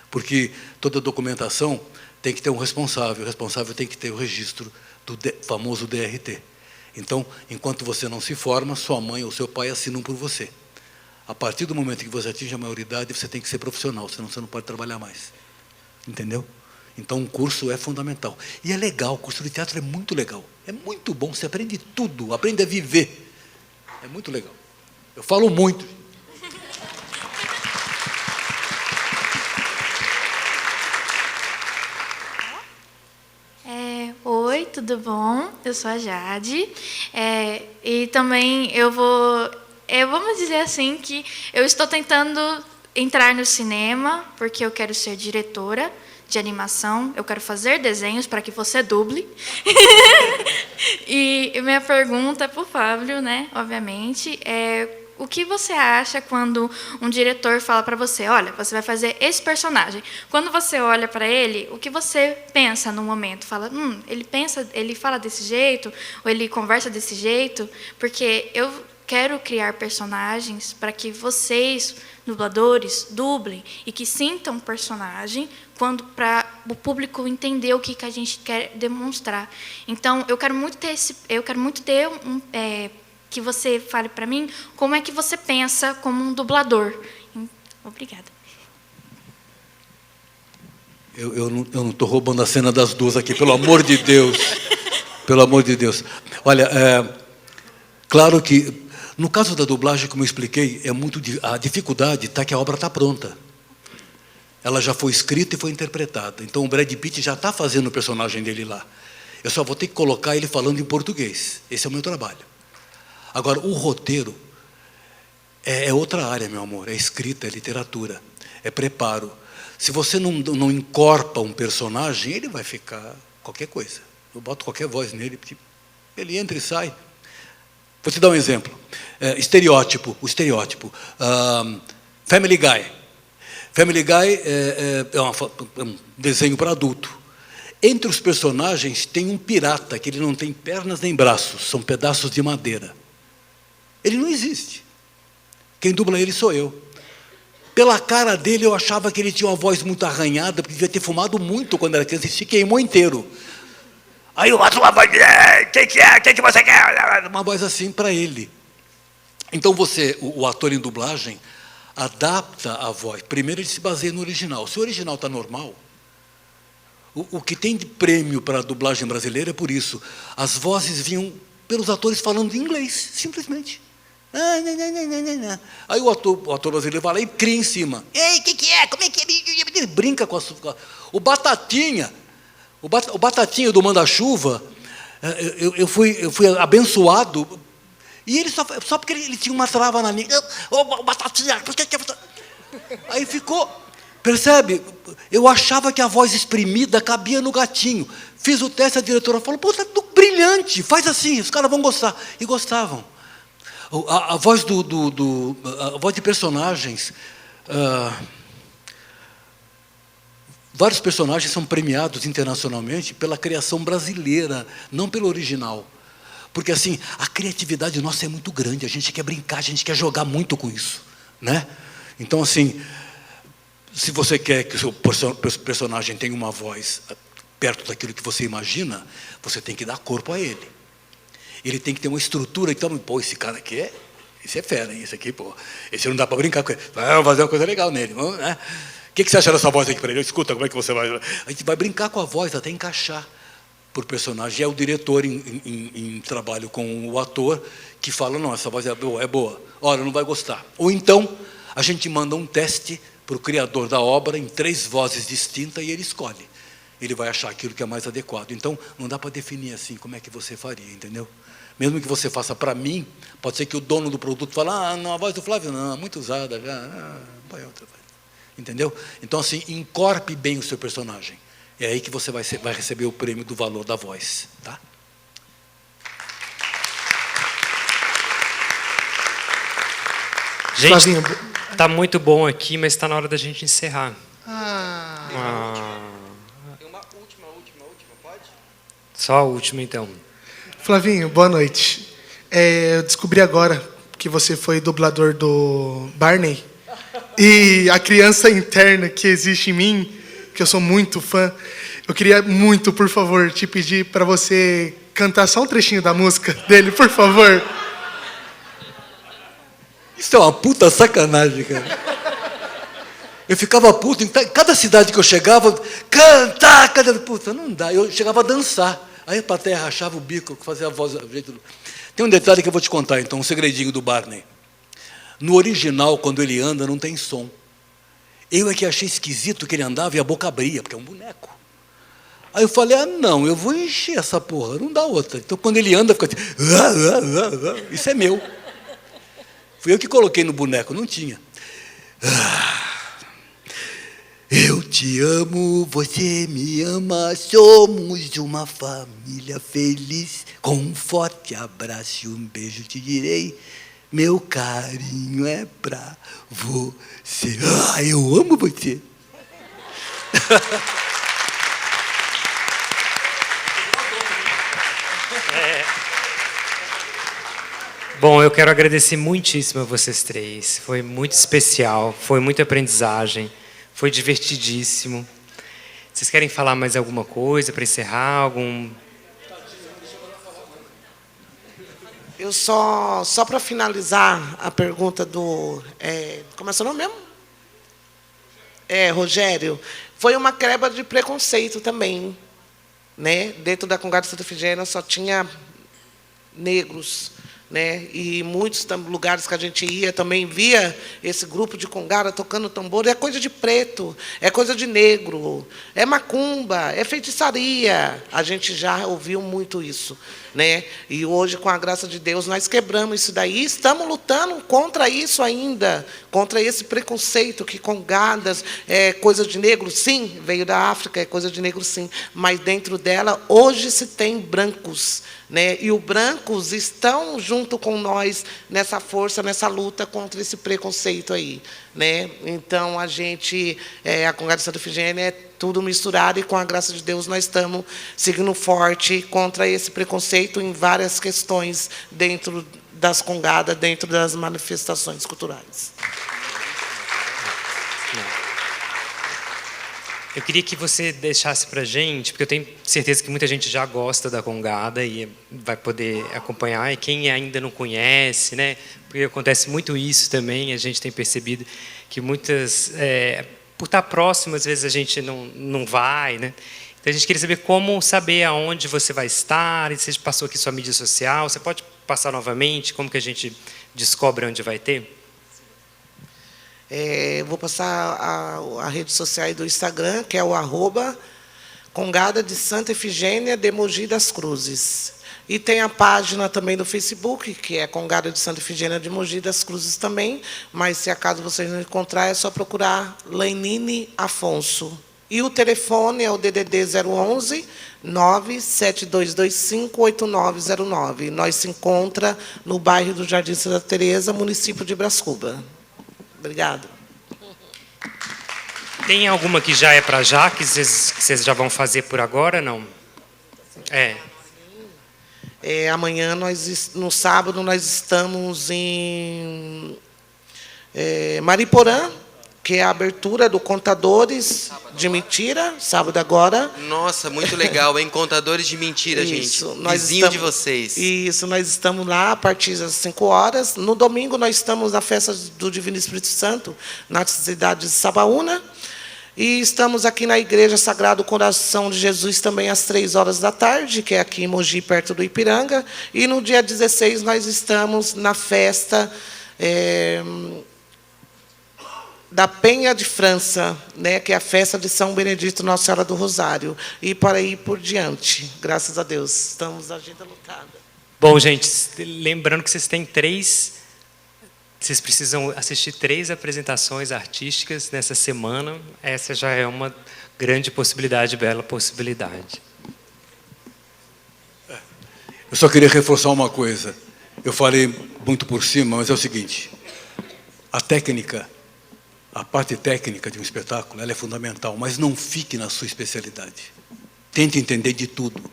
Porque toda documentação tem que ter um responsável, o responsável tem que ter o registro do famoso DRT. Então, enquanto você não se forma, sua mãe ou seu pai assinam por você. A partir do momento que você atinge a maioridade, você tem que ser profissional, senão você não pode trabalhar mais. Entendeu? Então, um curso é fundamental. E é legal, o curso de teatro é muito legal. É muito bom, você aprende tudo, aprende a viver. É muito legal. Eu falo muito. Oi, tudo bom? Eu sou a Jade. E também vamos dizer assim, que eu estou tentando entrar no cinema, porque eu quero ser diretora de animação, eu quero fazer desenhos para que você duble. E minha pergunta para o Fábio, né, obviamente, o que você acha quando um diretor fala para você, olha, você vai fazer esse personagem. Quando você olha para ele, o que você pensa no momento? Fala, ele fala desse jeito, ou ele conversa desse jeito, porque eu quero criar personagens para que vocês, dubladores, dublem e que sintam o personagem para o público entender o que a gente quer demonstrar. Então, eu quero muito ter que você fale para mim como é que você pensa como um dublador. Obrigada. Eu não estou roubando a cena das duas aqui, pelo amor de Deus. Pelo amor de Deus. Olha, claro que, no caso da dublagem, como eu expliquei, a dificuldade está que a obra está pronta. Ela já foi escrita e foi interpretada. Então, o Brad Pitt já está fazendo o personagem dele lá. Eu só vou ter que colocar ele falando em português. Esse é o meu trabalho. Agora, o roteiro é outra área, meu amor. É escrita, é literatura, é preparo. Se você não encorpa um personagem, ele vai ficar qualquer coisa. Eu boto qualquer voz nele, ele entra e sai. Vou te dar um exemplo. O estereótipo. Family Guy. Family Guy é um desenho para adulto. Entre os personagens tem um pirata, que ele não tem pernas nem braços, são pedaços de madeira. Ele não existe. Quem dubla ele sou eu. Pela cara dele, eu achava que ele tinha uma voz muito arranhada, porque devia ter fumado muito quando era criança, e se queimou inteiro. Aí eu faço uma voz, o que você quer? Uma voz assim para ele. Então o ator em dublagem, adapta a voz. Primeiro ele se baseia no original. Se o original está normal, o que tem de prêmio para a dublagem brasileira é por isso. As vozes vinham pelos atores falando em inglês, simplesmente. Aí o ator brasileiro vai lá e cria em cima. Ei, o que é? Como é que é? Ele brinca com o Batatinha. O Batatinha do Manda-Chuva, eu fui abençoado. E ele só porque ele tinha uma trava na língua. Ô, Batatinha, por que você... Aí ficou, percebe? Eu achava que a voz exprimida cabia no gatinho. Fiz o teste, a diretora falou, pô, tá tudo brilhante, faz assim, os caras vão gostar. E gostavam. A voz a voz de personagens, vários personagens são premiados internacionalmente pela criação brasileira, não pelo original. Porque, assim, a criatividade nossa é muito grande, a gente quer brincar, a gente quer jogar muito com isso, né? Então, assim, se você quer que o seu personagem tenha uma voz perto daquilo que você imagina, você tem que dar corpo a ele. Ele tem que ter uma estrutura, então, pô, esse cara aqui esse é fera, esse aqui, pô, esse não dá para brincar com ele. Vamos fazer uma coisa legal nele, vamos, né? O que você acha dessa voz aqui para ele? Escuta, como é que você vai... A gente vai brincar com a voz até encaixar por personagem. É o diretor em trabalho com o ator que fala, não, essa voz é boa. Olha, não vai gostar. Ou então, a gente manda um teste para o criador da obra em 3 vozes distintas e ele escolhe. Ele vai achar aquilo que é mais adequado. Então, não dá para definir assim como é que você faria, entendeu? Mesmo que você faça para mim, pode ser que o dono do produto fale, não, a voz do Flávio não, muito usada já, põe outra. Entendeu? Então, assim, encorpe bem o seu personagem. É aí que você vai receber o prêmio do valor da voz. Tá? Gente, está muito bom aqui, mas está na hora da gente encerrar. Tem uma última, pode? Só a última, então. Flavinho, boa noite. Eu descobri agora que você foi dublador do Barney. E a criança interna que existe em mim, que eu sou muito fã, eu queria muito, por favor, te pedir para você cantar só um trechinho da música dele, por favor. Isso é uma puta sacanagem, cara. Eu ficava puto, em cada cidade que eu chegava, cantar, puta, não dá. Eu chegava a dançar. Aí a plateia rachava o bico, fazia a voz. Tem um detalhe que eu vou te contar, então, um segredinho do Barney. No original, quando ele anda, não tem som. Eu é que achei esquisito que ele andava e a boca abria, porque é um boneco. Aí eu falei, não, eu vou encher essa porra, não dá outra. Então, quando ele anda, fica assim, isso é meu. Fui eu que coloquei no boneco, não tinha. Eu te amo, você me ama, somos uma família feliz. Com um forte abraço e um beijo te direi, meu carinho é pra você. Eu amo você. Bom, eu quero agradecer muitíssimo a vocês 3. Foi muito especial, foi muita aprendizagem. Foi divertidíssimo. Vocês querem falar mais alguma coisa para encerrar? Eu só para finalizar a pergunta do... como é seu nome mesmo? Rogério, foi uma quebra de preconceito também, né? Dentro da Congada de Santa Efigênia só tinha negros, né? E muitos lugares que a gente ia também via esse grupo de congada tocando tambor. É coisa de preto, é coisa de negro, é macumba, é feitiçaria. A gente já ouviu muito isso, né? E hoje, com a graça de Deus, nós quebramos isso daí e estamos lutando contra isso ainda, contra esse preconceito que congadas é coisa de negro, sim, veio da África, é coisa de negro, sim, mas dentro dela hoje se tem brancos, né? E os brancos estão junto com nós nessa força, nessa luta contra esse preconceito aí, né? Então a gente, a Congada de Santa Efigênia é tudo misturado e com a graça de Deus nós estamos seguindo forte contra esse preconceito em várias questões dentro das congadas, dentro das manifestações culturais. Eu queria que você deixasse para a gente, porque eu tenho certeza que muita gente já gosta da congada e vai poder acompanhar, e quem ainda não conhece, né? Porque acontece muito isso também, a gente tem percebido que muitas, por estar próximo, às vezes a gente não vai, né? Então a gente queria saber como saber aonde você vai estar, e você passou aqui sua mídia social, você pode passar novamente, como que a gente descobre onde vai ter? Vou passar a rede social do Instagram, que é o @Congada de Santa Efigênia de Mogi das Cruzes. E tem a página também do Facebook, que é Congada de Santa Efigênia de Mogi das Cruzes também, mas se acaso vocês não encontrar, é só procurar Lenine Afonso. E o telefone é o DDD 011 97225 8909. Nós se encontra no bairro do Jardim Santa Teresa, município de Bras Cubas. Obrigado. Tem alguma que já é para já, que vocês já vão fazer por agora, não? Amanhã, no sábado, nós estamos em Mariporã, que é a abertura do Contadores de Mentira, sábado agora. Nossa, muito legal, hein? Contadores de Mentira, Isso, gente. nós Vizinho de estamos, vocês. Isso, nós estamos lá a partir das 5 horas. No domingo, nós estamos na festa do Divino Espírito Santo, na cidade de Sabaúna. E estamos aqui na Igreja Sagrado Coração de Jesus também às 3 horas da tarde, que é aqui em Mogi, perto do Ipiranga. E no dia 16, nós estamos na festa da Penha de França, né, que é a festa de São Benedito, Nossa Senhora do Rosário. E para ir por diante, graças a Deus. Estamos na agenda lotada. Bom, gente, lembrando que vocês precisam assistir 3 apresentações artísticas nessa semana. Essa já é uma grande possibilidade, bela possibilidade. Eu só queria reforçar uma coisa. Eu falei muito por cima, mas é o seguinte. A técnica, a parte técnica de um espetáculo, ela é fundamental, mas não fique na sua especialidade. Tente entender de tudo.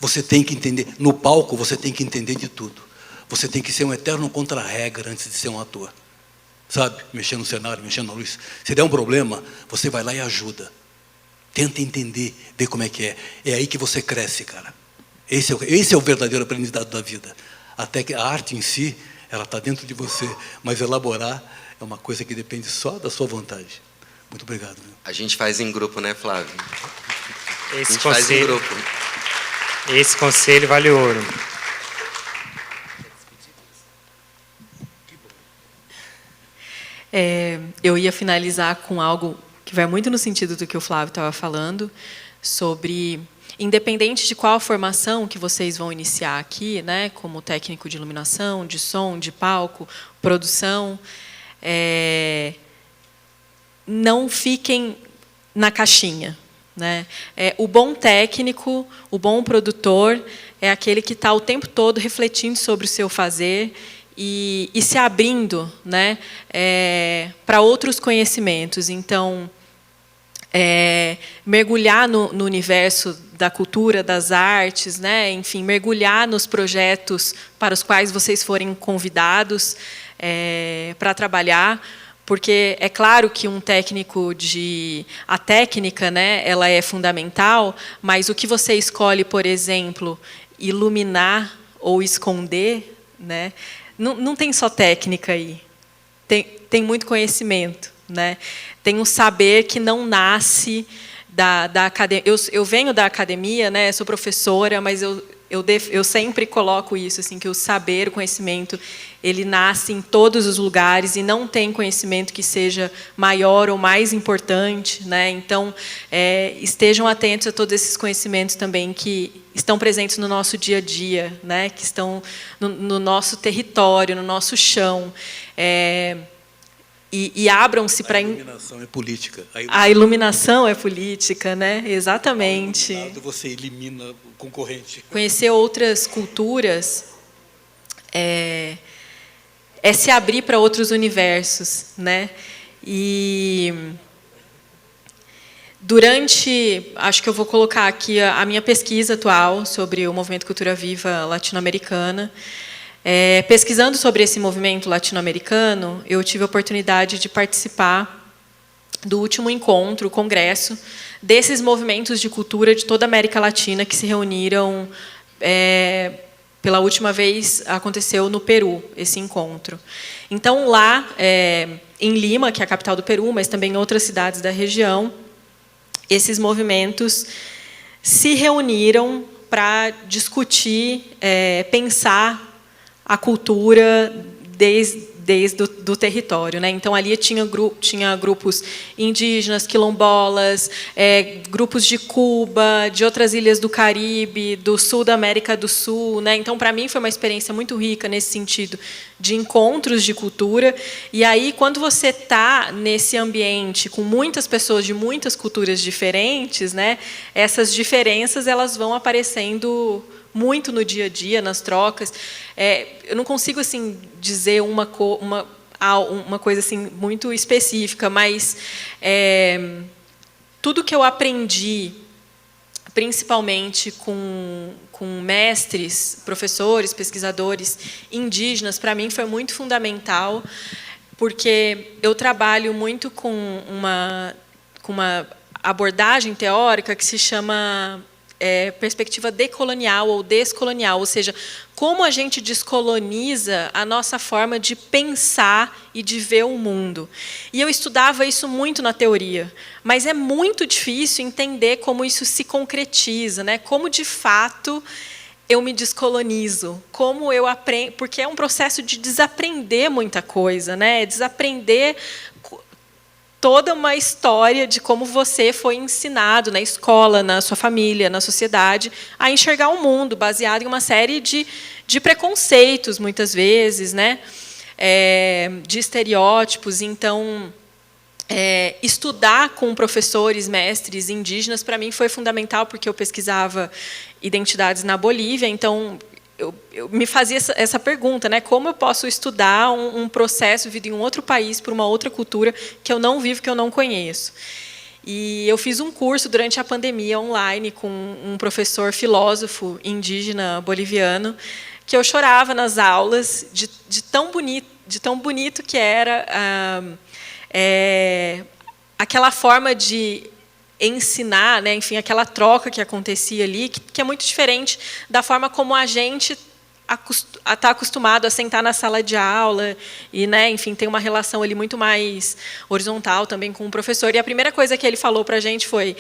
Você tem que entender, no palco você tem que entender de tudo. Você tem que ser um eterno contra-regra antes de ser um ator. Sabe? Mexendo no cenário, mexendo na luz. Se der um problema, você vai lá e ajuda. Tenta entender, ver como é que é. É aí que você cresce, cara. Esse é o verdadeiro aprendizado da vida. Até que a arte em si, ela está dentro de você, mas elaborar é uma coisa que depende só da sua vontade. Muito obrigado. Viu? A gente faz em grupo, né, Flávio? Faz em grupo. Esse conselho vale ouro. Eu ia finalizar com algo que vai muito no sentido do que o Flávio estava falando, sobre, independente de qual formação que vocês vão iniciar aqui, né, como técnico de iluminação, de som, de palco, produção, não fiquem na caixinha, né? O bom técnico, o bom produtor, é aquele que está o tempo todo refletindo sobre o seu fazer e se abrindo, né, para outros conhecimentos. Então, mergulhar no universo da cultura, das artes, né, enfim, mergulhar nos projetos para os quais vocês forem convidados para trabalhar, porque é claro que um técnico a técnica, né, ela é fundamental, mas o que você escolhe, por exemplo, iluminar ou esconder, né, não tem só técnica aí, tem muito conhecimento, né? Tem um saber que não nasce da academia. Eu venho da academia, né? Sou professora, mas eu sempre coloco isso, assim, que o saber, o conhecimento, ele nasce em todos os lugares e não tem conhecimento que seja maior ou mais importante, né? Então, estejam atentos a todos esses conhecimentos também que estão presentes no nosso dia a dia, né? Que estão no nosso território, no nosso chão. E abram-se para... A iluminação é política. A iluminação é política, né? Exatamente. Você elimina o concorrente. Conhecer outras culturas é se abrir para outros universos, né? E acho que eu vou colocar aqui a minha pesquisa atual sobre o movimento Cultura Viva latino-americana. Pesquisando sobre esse movimento latino-americano, eu tive a oportunidade de participar do último encontro, o congresso, desses movimentos de cultura de toda a América Latina que se reuniram. Pela última vez, aconteceu no Peru, esse encontro. Então, lá, em Lima, que é a capital do Peru, mas também em outras cidades da região, esses movimentos se reuniram para discutir, pensar a cultura desde do território, né? Então ali tinha grupos indígenas, quilombolas, grupos de Cuba, de outras ilhas do Caribe, do sul da América do Sul, né? Então para mim foi uma experiência muito rica nesse sentido de encontros de cultura. E aí quando você está nesse ambiente com muitas pessoas de muitas culturas diferentes, né? Essas diferenças elas vão aparecendo muito no dia a dia, nas trocas. Eu não consigo assim dizer uma coisa assim muito específica, mas tudo que eu aprendi, principalmente com mestres, professores, pesquisadores indígenas, para mim foi muito fundamental, porque eu trabalho muito com uma abordagem teórica que se chama perspectiva decolonial ou descolonial, ou seja, como a gente descoloniza a nossa forma de pensar e de ver o mundo. E eu estudava isso muito na teoria, mas é muito difícil entender como isso se concretiza, né? Como, de fato, eu me descolonizo, como eu aprendo, porque é um processo de desaprender muita coisa, né? Desaprender toda uma história de como você foi ensinado na escola, na sua família, na sociedade, a enxergar o mundo, baseado em uma série de preconceitos, muitas vezes, né? De estereótipos. Então, estudar com professores, mestres indígenas, para mim foi fundamental, porque eu pesquisava identidades na Bolívia, então eu me fazia essa pergunta, né? Como eu posso estudar um processo vivido em um outro país, por uma outra cultura que eu não vivo, que eu não conheço? E eu fiz um curso durante a pandemia online com um professor filósofo indígena boliviano, que eu chorava nas aulas de tão bonito que era aquela forma de ensinar, né? Enfim, aquela troca que acontecia ali, que é muito diferente da forma como a gente está acostumado a sentar na sala de aula e, né, enfim, tem uma relação ali muito mais horizontal também com o professor. E a primeira coisa que ele falou para a gente foi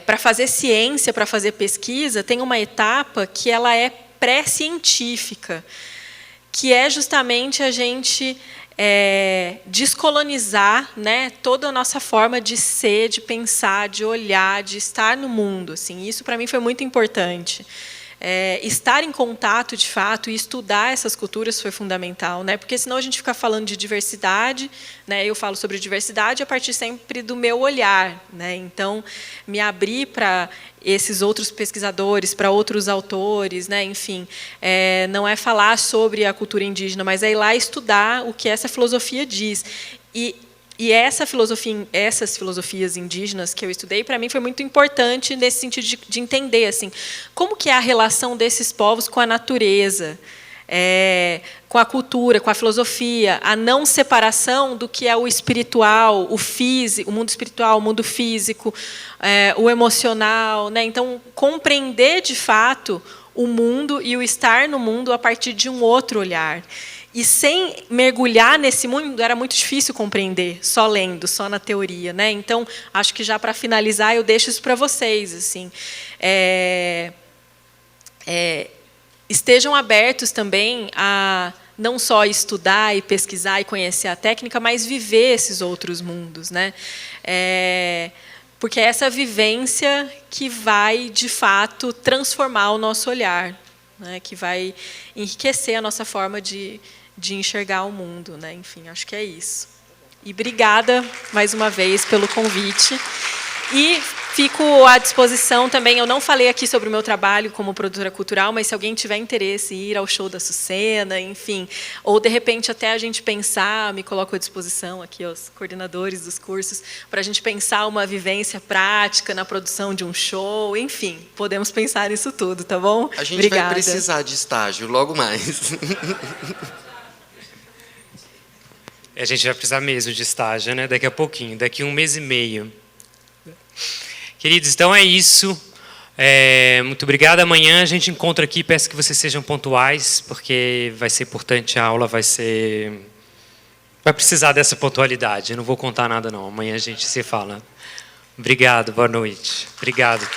para fazer ciência, para fazer pesquisa, tem uma etapa que ela é pré-científica, que é justamente a gente descolonizar, né, toda a nossa forma de ser, de pensar, de olhar, de estar no mundo. Assim, isso para mim foi muito importante. Estar em contato, de fato, e estudar essas culturas foi fundamental, né? Porque senão a gente fica falando de diversidade, né? Eu falo sobre diversidade a partir sempre do meu olhar, né? Então, me abrir para esses outros pesquisadores, para outros autores, né? Enfim, não é falar sobre a cultura indígena, mas é ir lá estudar o que essa filosofia diz. E essas filosofias indígenas que eu estudei, para mim, foi muito importante nesse sentido de entender assim, como que é a relação desses povos com a natureza, com a cultura, com a filosofia, a não separação do que é o espiritual, o físico, o mundo espiritual, o mundo físico, o emocional, né? Então, compreender de fato o mundo e o estar no mundo a partir de um outro olhar. E sem mergulhar nesse mundo era muito difícil compreender, só lendo, só na teoria, né? Então, acho que já para finalizar eu deixo isso para vocês, assim. Estejam abertos também a não só estudar e pesquisar e conhecer a técnica, mas viver esses outros mundos, né? Porque é essa vivência que vai, de fato, transformar o nosso olhar, né? Que vai enriquecer a nossa forma de enxergar o mundo, né? Enfim, acho que é isso. E obrigada, mais uma vez, pelo convite. E fico à disposição também, eu não falei aqui sobre o meu trabalho como produtora cultural, mas se alguém tiver interesse em ir ao show da Sucena, enfim, ou de repente até a gente pensar, me coloco à disposição aqui aos coordenadores dos cursos, para a gente pensar uma vivência prática na produção de um show, enfim, podemos pensar nisso tudo, tá bom? A gente Obrigada. vai precisar de estágio logo mais. A gente vai precisar mesmo de estágio, né? Daqui a pouquinho, daqui a 1 mês e meio. Queridos, então é isso. Muito obrigado. Amanhã a gente encontra aqui. Peço que vocês sejam pontuais, porque vai ser importante. A aula vai precisar dessa pontualidade. Eu não vou contar nada, não. Amanhã a gente se fala. Obrigado. Boa noite. Obrigado.